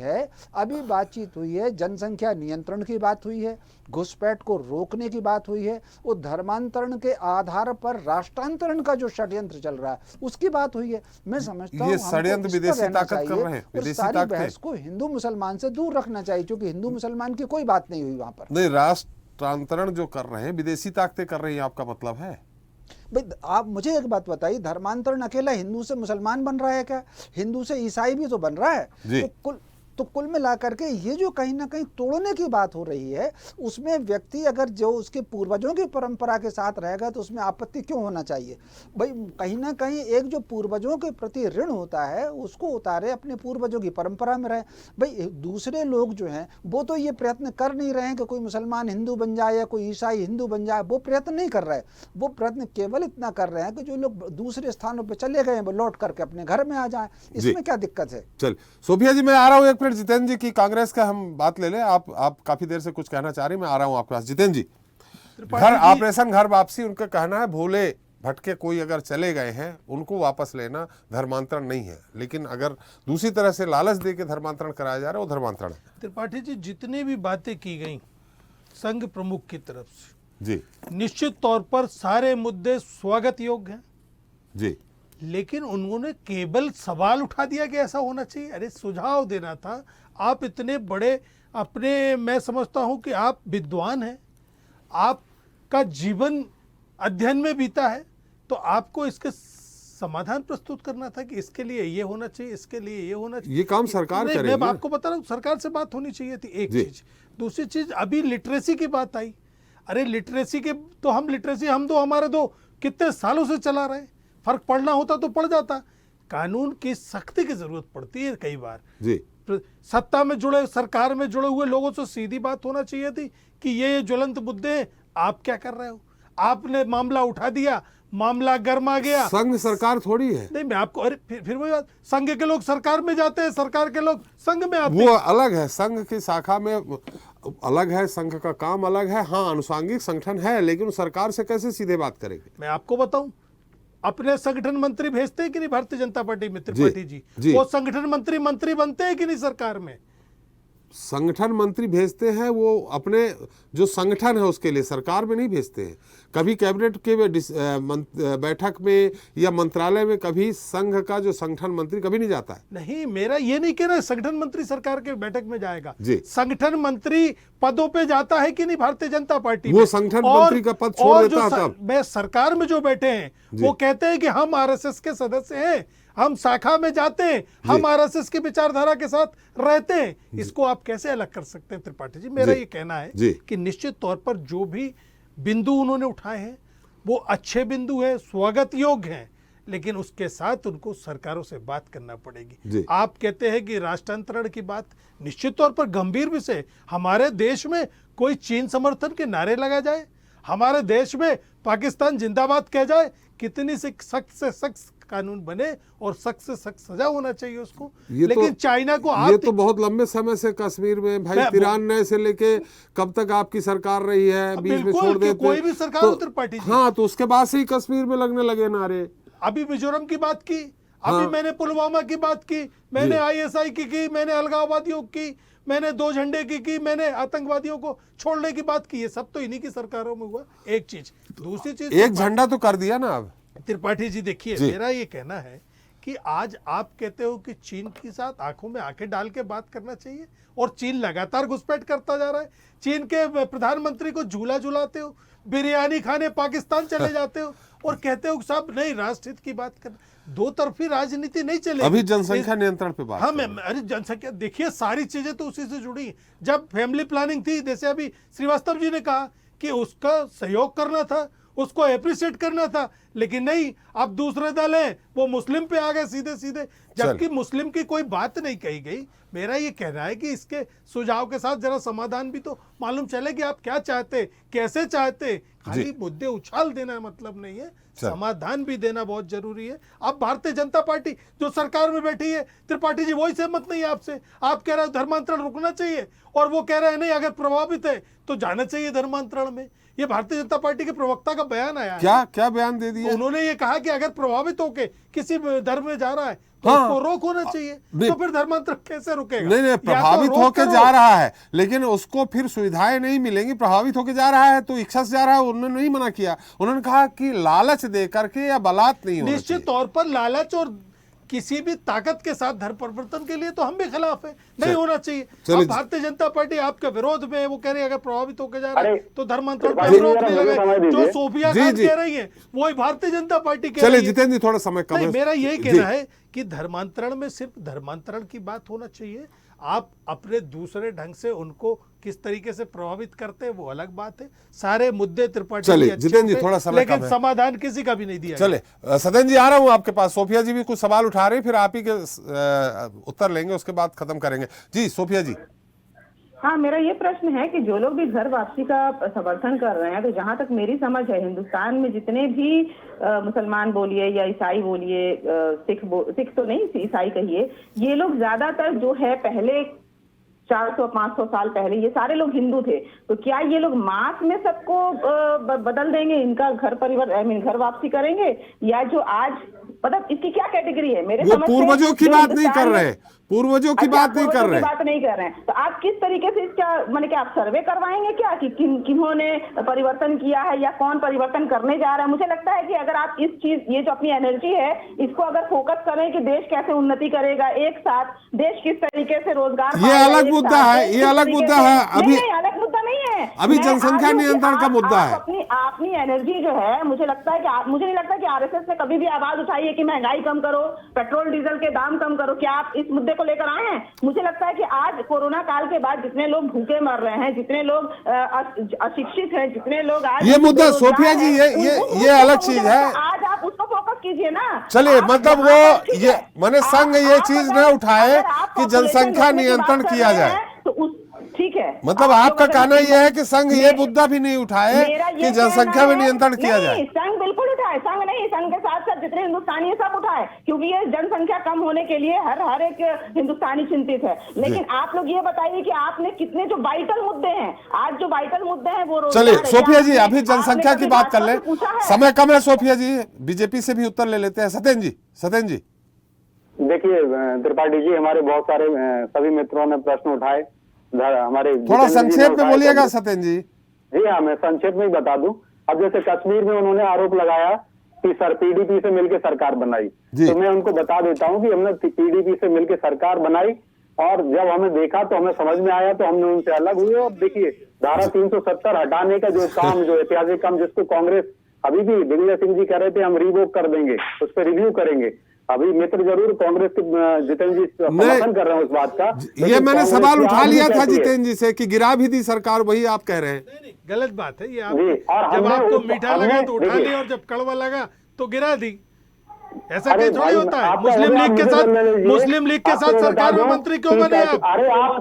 है, जनसंख्या नियंत्रण की बात हुई है, घुसपैठ को रोकने की बात हुई है, वो धर्मांतरण के आधार पर राष्ट्रांतरण का जो षड्यंत्र चल रहा है उसकी बात हुई है। मैं समझता हूँ ये षड्यंत्र विदेशी ताकत कर रहे हैं, और सारी बहस को हिंदू मुसलमान से दूर रखना चाहिए, क्योंकि हिंदू मुसलमान की कोई बात नहीं हुई वहां पर। नहीं, राष्ट्रांतरण जो कर रहे हैं विदेशी ताकतें कर रही हैं, आपका मतलब है? भाई आप मुझे एक बात बताइए, धर्मांतरण अकेला हिंदू से मुसलमान बन रहा है क्या? हिंदू से ईसाई भी तो बन रहा है। तो कुल मिलाकर के ये जो कहीं ना कहीं तोड़ने की बात हो रही है, उसमें व्यक्ति अगर जो उसके पूर्वजों की परंपरा के साथ रहेगा तो उसमें आपत्ति क्यों होना चाहिए? भाई कहीं ना कहीं एक जो पूर्वजों के प्रति ऋण होता है उसको उतारे, अपने पूर्वजों की परंपरा में रहे। भाई दूसरे लोग जो हैं वो तो ये प्रयत्न कर नहीं रहे हैं कि कोई मुसलमान हिंदू बन जाए या कोई ईसाई हिंदू बन जाए, वो प्रयत्न नहीं कर रहे। वो प्रयत्न केवल इतना कर रहे हैं कि जो लोग दूसरे स्थानों पर चले गए वो लौट करके अपने घर में आ जाए। इसमें क्या दिक्कत है? चल सोफिया जी, मैं आ रहा हूँ। जितेंद्र जी की कांग्रेस का हम बात ले लें। आप काफी देर से कुछ कहना चाह रही, मैं आ रहा हूं आपके पास। जितेंद्र जी, घर ऑपरेशन घर वापसी, उनका कहना है भोले भटके कोई अगर चले गए हैं उनको वापस लेना धर्मांतरण नहीं है, लेकिन अगर दूसरी तरह से लालच दे के धर्मांतरण कराया जा रहा है वो धर्मांतरण है। त्रिपाठी जी, जितनी भी बातें की गई संघ प्रमुख की तरफ से जी, निश्चित तौर पर सारे मुद्दे स्वागत योग्य हैं जी, लेकिन उन्होंने केवल सवाल उठा दिया कि ऐसा होना चाहिए। अरे सुझाव देना था। आप इतने बड़े अपने, मैं समझता हूं कि आप विद्वान हैं, आपका जीवन अध्ययन में बीता है, तो आपको इसके समाधान प्रस्तुत करना था कि इसके लिए ये होना चाहिए, इसके लिए ये होना चाहिए। ये काम सरकार करेगी। मैं आपको बता रहा हूँ, सरकार से बात होनी चाहिए थी, एक चीज। दूसरी चीज, अभी लिटरेसी की बात आई। अरे लिटरेसी के तो हम हमारे दो कितने सालों से चला रहे हैं, फर्क पड़ना होता तो पड़ जाता। कानून की सख्ती की जरूरत पड़ती है कई बार जी। सत्ता में जुड़े, सरकार में जुड़े हुए लोगों से सीधी बात होना चाहिए थी कि ये ज्वलंत मुद्दे हैं, आप क्या कर रहे हो? आपने मामला उठा दिया, मामला गर्मा गया। संघ सरकार थोड़ी है। नहीं, मैं आपको, अरे फिर वही बात, संघ के लोग सरकार में जाते हैं, सरकार के लोग संघ में आते हैं। वो अलग है, संघ की शाखा में अलग है, संघ का काम अलग है। हाँ, अनुसांगिक संगठन है, लेकिन सरकार से कैसे सीधे बात करेंगे? मैं आपको बताऊं, अपने संगठन मंत्री भेजते हैं कि नहीं भारतीय जनता पार्टी में त्रिपाठी जी। जी? वो संगठन मंत्री बनते हैं कि नहीं सरकार में? संगठन मंत्री भेजते हैं, वो अपने जो संगठन है उसके लिए, सरकार में नहीं भेजते हैं। कभी कैबिनेट के बैठक में या मंत्रालय में कभी संघ का जो संगठन मंत्री कभी नहीं जाता है। नहीं, मेरा ये नहीं कहना संगठन मंत्री सरकार के बैठक में जाएगा जी। संगठन मंत्री पदों पे जाता है कि नहीं भारतीय जनता पार्टी वो में? संगठन मंत्री का पद छोड़ और देता जो है तब। मैं सरकार में जो बैठे हैं वो कहते हैं कि हम आरएसएस के सदस्य हैं, हम शाखा में जाते हैं, हम आरएसएस की विचारधारा के साथ रहते हैं। इसको आप कैसे अलग कर सकते हैं त्रिपाठी जी? मेरा ये कहना है कि निश्चित तौर पर जो भी बिंदु उन्होंने उठाए हैं वो अच्छे बिंदु है, स्वागत योग्य हैं, लेकिन उसके साथ उनको सरकारों से बात करना पड़ेगी। आप कहते हैं कि राष्ट्रांतरण की बात, निश्चित तौर पर गंभीर विषय। हमारे देश में कोई चीन समर्थन के नारे लगा जाए, हमारे देश में पाकिस्तान जिंदाबाद कह जाए, कितनी सख्त से सख्त कानून बने और सख्त से सख्त सजा होना चाहिए उसको। लेकिन चाइना को आप ये तो बहुत लंबे समय से कश्मीर में भाई 93 से लेके कब तक आपकी सरकार रही है, बीच में छोड़ देते कोई भी सरकार हो त्रिपाठी जी। हाँ, तो उसके बाद से ही कश्मीर में लगने लगे नारे। अभी मिजोरम की बात की, अभी मैंने पुलवामा की बात की, मैंने ISI की, मैंने अलगाववादियों की, मैंने 2 झंडे की, मैंने आतंकवादियों को छोड़ने की बात की। ये सब तो इन्हीं की सरकारों में हुआ। एक चीज, दूसरी चीज, एक झंडा तो कर दिया ना अब त्रिपाठी जी। देखिए, मेरा ये कहना है कि आज आप कहते हो कि चीन के साथ आंखों में आंखें डाल के बात करना चाहिए, और चीन लगातार घुसपैठ करता जा रहा है। चीन के प्रधानमंत्री को झूला झुलाते हो, बिरयानी खाने पाकिस्तान चले जाते हो और कहते हो सब नहीं राष्ट्रहित की बात कर। दो तरफी राजनीति नहीं चलेगी। अभी जनसंख्या नियंत्रण पे बात। हाँ, अरे जनसंख्या देखिए, सारी चीजें तो उसी से जुड़ी। जब फैमिली प्लानिंग थी, जैसे अभी श्रीवास्तव जी ने कहा कि उसका सहयोग करना था, उसको अप्रिशिएट करना था, लेकिन नहीं, अब दूसरे दल हैं वो मुस्लिम पे आ गए सीधे सीधे, जबकि मुस्लिम की कोई बात नहीं कही गई। मेरा ये कहना है कि इसके सुझाव के साथ जरा समाधान भी तो मालूम चले कि आप क्या चाहते, कैसे चाहते। खाली मुद्दे उछाल देना मतलब नहीं है, समाधान भी देना बहुत जरूरी है। अब भारतीय जनता पार्टी जो सरकार में बैठी है, त्रिपाठी जी वही सहमत नहीं है आपसे। आप कह रहे हो धर्मांतरण रुकना चाहिए, और वो कह रहे हैं नहीं, अगर प्रभावित है तो जाना चाहिए धर्मांतरण में। ये भारतीय जनता पार्टी के प्रवक्ता का बयान आया है। क्या बयान दे दिया? उन्होंने ये कहा कि अगर प्रभावित होके किसी धर्म में जा रहा है तो उसको रोक होना चाहिए। तो फिर धर्मांतरण कैसे रुकेगा? नहीं, प्रभावित होके जा रहा है, लेकिन उसको फिर सुविधाएं नहीं मिलेंगी। प्रभावित होके जा रहा है तो इच्छा से जा रहा है, उन्होंने नहीं मना किया। उन्होंने कहा कि लालच दे करके या बलात् नहीं होना चाहिए। निश्चित तौर पर लालच और किसी भी ताकत के साथ धर्म परिवर्तन के लिए तो हम भी खिलाफ है, नहीं होना चाहिए। अब भारतीय जनता पार्टी आपके विरोध में, वो कह रही है अगर प्रभावित होकर जा रहे तो धर्मांतरण पर विरोध में लगे। जो सोफिया खान कह रही है वही भारतीय जनता पार्टी कह रही है। जितेंद्र जी थोड़ा समय कम है। मेरा यही कहना है कि धर्मांतरण में सिर्फ धर्मांतरण की बात होना चाहिए। आप अपने दूसरे ढंग से उनको किस तरीके से प्रभावित करते हैं वो अलग बात है। सारे मुद्दे त्रिपाठी चलिए जितेंद्र जी थोड़ा समय, लेकिन समाधान किसी का भी नहीं दिया। चले सदन जी, आ रहा हूं आपके पास। सोफिया जी भी कुछ सवाल उठा रहे हैं, फिर आप ही के उत्तर लेंगे, उसके बाद खत्म करेंगे। जी सोफिया जी। हाँ, मेरा ये प्रश्न है कि जो लोग भी घर वापसी का समर्थन कर रहे हैं, तो जहां तक मेरी समझ है, हिंदुस्तान में जितने भी मुसलमान बोलिए या ईसाई बोलिए, सिख तो नहीं, ईसाई कहिए, ये लोग ज्यादातर जो है पहले 400-500 साल पहले ये सारे लोग हिंदू थे। तो क्या ये लोग मास में सबको बदल देंगे, इनका घर परिवार घर वापसी करेंगे, या जो आज मतलब इसकी क्या कैटेगरी है? मेरे वो पूर्वजों की बात नहीं कर रहे, पूर्वजों की बात नहीं कर रहे, बात नहीं कर रहे हैं। तो आप किस तरीके से इसका माने कि आप सर्वे करवाएंगे क्या कि किन्होंने परिवर्तन किया है या कौन परिवर्तन करने जा रहा है? मुझे लगता है कि अगर आप इस चीज, ये जो अपनी एनर्जी है, इसको अगर फोकस करें कि देश कैसे उन्नति करेगा, एक साथ देश किस तरीके से रोजगार, ये अलग मुद्दा है, ये अलग मुद्दा है। अभी अलग मुद्दा नहीं है, अभी जनसंख्या नियंत्रण का मुद्दा है। अपनी एनर्जी जो है, मुझे लगता है कि मुझे नहीं लगता कि आरएसएस ने कभी भी आवाज उठाई है कि महंगाई कम करो, पेट्रोल डीजल के दाम कम करो। क्या आप इस मुद्दे को लेकर आए हैं? मुझे लगता है कि आज कोरोना काल के बाद जितने लोग भूखे मर रहे हैं, जितने लोग अशिक्षित हैं, जितने लोग आज, ये मुद्दा सोफिया जी ये अलग चीज है। आज आप उसको फोकस कीजिए ना। चलिए, मतलब वो ये मैंने संघ ये चीज न उठाए कि जनसंख्या नियंत्रण किया जाए, तो ठीक है। मतलब आपका कहना यह है कि संघ ये मुद्दा भी नहीं उठाए कि जनसंख्या में नियंत्रण किया जाए। संघ बिल्कुल उठाए, उठाए, संघ नहीं, संघ के साथ साथ जितने हिंदुस्तानी है सब उठाए, क्योंकि ये जनसंख्या कम होने के लिए हर एक हिंदुस्तानी चिंतित है। लेकिन आप लोग ये बताइए कि आपने कितने जो वाइटल मुद्दे हैं, आज जो वाइटल मुद्दे हैं वो चलिए सोफिया जी, अभी जनसंख्या की बात कर ले, समय कम है सोफिया जी, बीजेपी से भी उत्तर ले लेते हैं। सत्येंद्र जी देखिए त्रिपाठी जी, हमारे बहुत सारे सभी मित्रों ने प्रश्न उठाए, हमारे थोड़ा संक्षेप में बोलिएगा सत्येंद्र जी। जी हाँ, मैं संक्षेप में ही बता दूं। अब जैसे कश्मीर में उन्होंने आरोप लगाया कि सर पीडीपी से मिलकर सरकार बनाई, तो मैं उनको बता देता हूं कि हमने पीडीपी से मिलकर सरकार बनाई, और जब हमें देखा तो हमें समझ में आया तो हमने उनसे अलग हुए। और देखिए धारा 370 हटाने का जो काम, जो ऐतिहासिक काम जिसको कांग्रेस अभी भी दिग्विजय सिंह जी कह रहे थे हम रिवोक कर देंगे, उस पर रिव्यू करेंगे, अभी मित्र जरूर कांग्रेस के जितेंद्र जी समर्थन कर रहे हैं उस बात का। ये मैंने सवाल उठा लिया था जितेंद्र जी से कि गिरा भी दी सरकार, वही आप कह रहे हैं। नहीं, गलत बात है ये। आप और जब आपको हमने मीठा लगा तो उठा लिया और जब कड़वा लगा तो गिरा दी, ऐसा कहीं थोड़ी होता है। मुस्लिम लीग के साथ सरकार में मंत्री क्यों बने आप? अरे आप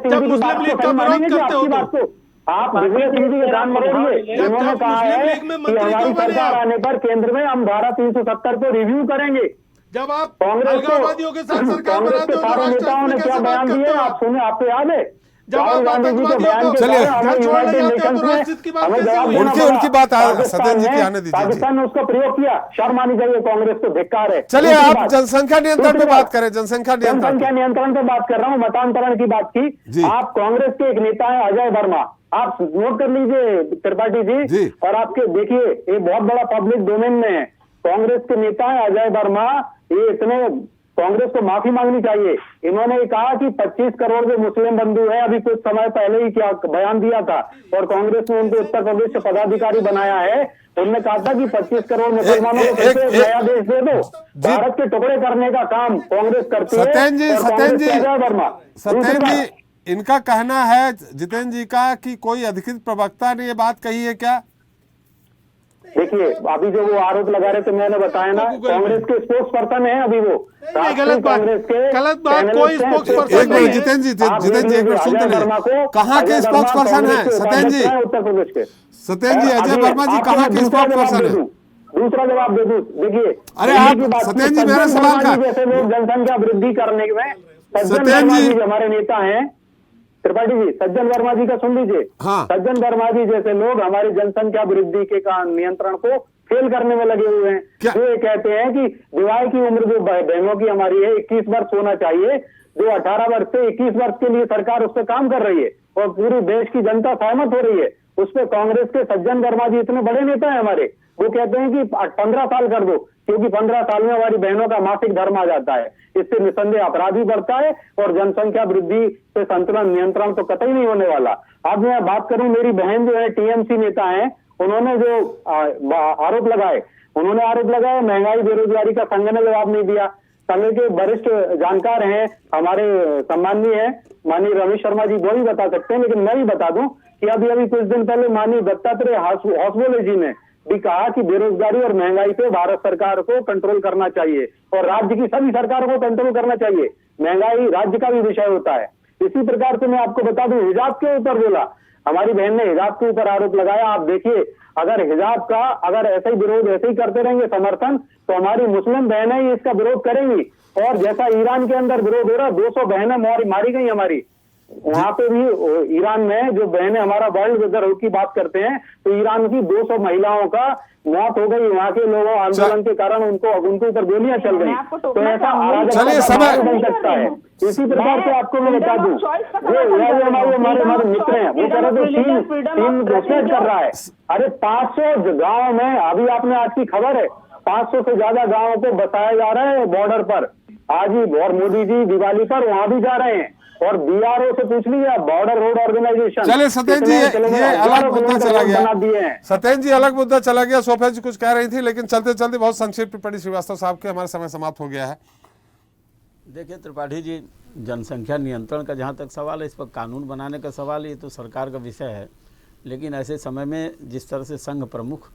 जब मुस्लिम लीग का विरोध करते हो तो आप दिग्विजय सिंह जी के कान मरोड़िए। उन्होंने कहा है कि हमारी सरकार आने पर केंद्र में हम धारा 370 को रिव्यू करेंगे। जब आप अलगाववादियों के साथ सरकार कांग्रेस के सारे नेताओं ने क्या बयान दिए आप सुने, आपको याद है? जब आप उनकी बात सत्येंद्र जी की आने दीजिए। पाकिस्तान ने उसका प्रयोग किया, शर्म आनी चाहिए कांग्रेस को, धिक्कार है। चलिए आप जनसंख्या नियंत्रण पे बात करें। जनसंख्या नियंत्रण पे बात कर रहा हूँ, मतांतरण की बात की। आप कांग्रेस के एक नेता है अजय वर्मा, आप नोट कर लीजिए त्रिपाठी जी, और आपके देखिए ये बहुत बड़ा पब्लिक डोमेन में है। कांग्रेस के नेता है अजय वर्मा, ये इतने कांग्रेस को माफी मांगनी चाहिए। इन्होंने कहा कि 25 करोड़ जो मुस्लिम बंधु है, अभी कुछ समय पहले ही क्या बयान दिया था, और कांग्रेस ने उनको उत्तर प्रदेश से पदाधिकारी बनाया है। उन्होंने कहा था कि 25 करोड़ मुसलमानों को कैसे नया देश दे दो, भारत के टुकड़े करने का काम कांग्रेस करती है। सत्येंद्र जी, इनका कहना है जितेंद्र जी का कि कोई अधिकृत प्रवक्ता ने ये बात कही है क्या? देखिए अभी जो वो आरोप लगा रहे थे, मैंने बताया ना, कांग्रेस के स्पोक्स पर्सन है अभी वो। गलत बात, कोई स्पोक्स पर्सन एक मिनट जितेंद्र जी एक मिनट सुनते रहिए। कहाँ के स्पोक्स पर्सन है सत्येंद्र जी? उत्तर प्रदेश के सत्येंद्र जी, अजय वर्मा जी कहाँ के स्पोक्स पर्सन है? दूसरा जवाब दे दूं, देखिए अरे आप सत्येंद्र जी मेरा सवाल का जैसे लोग जनसंख्या वृद्धि करने में, सत्येंद्र जी हमारे नेता हैं त्रिपाठी जी, सज्जन वर्मा जी का सुन लीजिए। हाँ। सज्जन वर्मा जी जैसे लोग हमारी जनसंख्या वृद्धि के नियंत्रण को फेल करने में लगे हुए हैं। जो ये कहते हैं कि विवाह की उम्र जो बहनों की हमारी है 21 वर्ष होना चाहिए, जो 18 वर्ष से 21 वर्ष के लिए सरकार उस पर काम कर रही है और पूरी देश की जनता सहमत हो रही है उस पर। कांग्रेस के सज्जन वर्मा जी इतने बड़े नेता है हमारे, वो कहते हैं कि 15 साल कर दो, क्योंकि 15 साल में हमारी बहनों का मासिक धर्म आ जाता है, इससे निसंदेह अपराध भी बढ़ता है और जनसंख्या वृद्धि से संतुलन नियंत्रण तो कतई नहीं होने वाला। अब मैं बात करूं, मेरी बहन जो है टीएमसी नेता है, उन्होंने जो आरोप लगाए, महंगाई बेरोजगारी का संघ ने जवाब नहीं दिया। संघ के वरिष्ठ जानकार हैं हमारे सम्माननीय है माननीय रमेश शर्मा जी, वो ही बता सकते हैं, लेकिन मैं ही बता दूं कि अभी कुछ दिन पहले माननीय दत्तात्रेय हौसबोले जी ने भी कहा कि बेरोजगारी और महंगाई पे भारत सरकार को कंट्रोल करना चाहिए और राज्य की सभी सरकारों को कंट्रोल करना चाहिए। महंगाई राज्य का भी विषय होता है। इसी प्रकार से मैं आपको बता दूं, हिजाब के ऊपर बोला, हमारी बहन ने हिजाब के ऊपर आरोप लगाया। आप देखिए, अगर हिजाब का अगर ऐसे ही विरोध ऐसे ही करते रहेंगे समर्थन, तो हमारी मुस्लिम बहनें ही इसका विरोध करेंगी। और जैसा ईरान के अंदर विरोध हो रहा, 200 बहनें मारी गई हमारी, वहां पे भी ईरान में जो बहनें हमारा वर्ल्ड विदर की बात करते हैं, तो ईरान की 200 महिलाओं का मौत हो गई वहां के लोगों आंदोलन के कारण, उनके ऊपर गोलियां चल गई। तो ऐसा बन सकता है। इसी प्रकार से आपको मैं बता दूं, हमारे मित्र हैं, वो कह रहे थे टीम घोषित कर रहा है। अरे 500 गाँव में, अभी आपने आज की खबर है, 500 से ज्यादा गाँवों को बसाया जा रहा है बॉर्डर पर आज ही, और मोदी जी दिवाली पर वहां भी जा रहे हैं। और बीआरओ से पूछ लीजिए, बॉर्डर रोड ऑर्गेनाइजेशन। चलिए सत्येंद्र जी, ये अलग मुद्दा चला गया। सत्येंद्र जी अलग मुद्दा चला गया। सोफिया जी कुछ कह रही थी, लेकिन चलते चलते बहुत संक्षिप्त टिप्पणी श्रीवास्तव साहब के, हमारा समय समाप्त हो गया है। देखिए त्रिपाठी जी, जनसंख्या नियंत्रण का जहाँ तक सवाल है, इस पर कानून बनाने का सवाल, ये तो सरकार का विषय है। लेकिन ऐसे समय में जिस तरह से संघ प्रमुख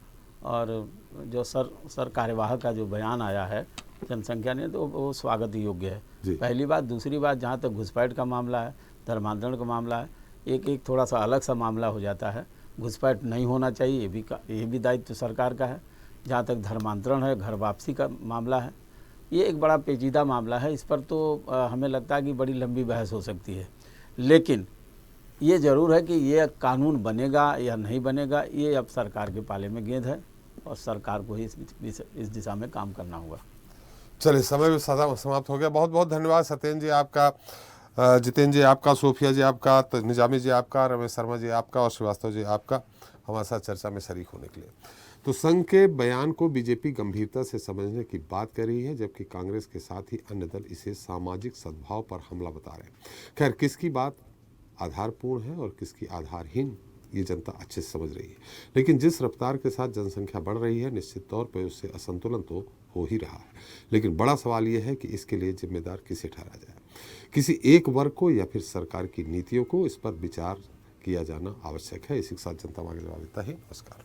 और जो सर कार्यवाहक का जो बयान आया है जनसंख्या ने, तो वो स्वागत योग्य है। पहली बात। दूसरी बात, जहाँ तक घुसपैठ का मामला है, धर्मांतरण का मामला है, एक थोड़ा सा अलग सा मामला हो जाता है। घुसपैठ नहीं होना चाहिए, ये भी दायित्व सरकार का है। जहाँ तक धर्मांतरण है, घर वापसी का मामला है, ये एक बड़ा पेचीदा मामला है। इस पर तो हमें लगता है कि बड़ी लंबी बहस हो सकती है, लेकिन ये ज़रूर है कि ये कानून बनेगा या नहीं बनेगा, ये अब सरकार के पाले में गेंद है और सरकार को ही इस दिशा में काम करना होगा। चलिए, समय भी समाप्त हो गया। बहुत बहुत धन्यवाद सत्येंद्र जी आपका, जितेंद्र जी आपका, सोफिया जी आपका, निजामी जी आपका, रमेश शर्मा जी आपका और श्रीवास्तव जी आपका हमारे साथ चर्चा में शरीक होने के लिए। तो संघ के बयान को बीजेपी गंभीरता से समझने की बात कर रही है, जबकि कांग्रेस के साथ ही अन्य दल इसे सामाजिक सद्भाव पर हमला बता रहे हैं। खैर, किसकी बात आधारपूर्ण है और किसकी आधारहीन, ये जनता अच्छे से समझ रही है। लेकिन जिस रफ्तार के साथ जनसंख्या बढ़ रही है, निश्चित तौर पर उससे असंतुलन तो हो ही रहा है। लेकिन बड़ा सवाल यह है कि इसके लिए जिम्मेदार किसे ठहराया जाए, किसी एक वर्ग को या फिर सरकार की नीतियों को। इस पर विचार किया जाना आवश्यक है। इसी के साथ जनता मांगे जवाब देता है। नमस्कार।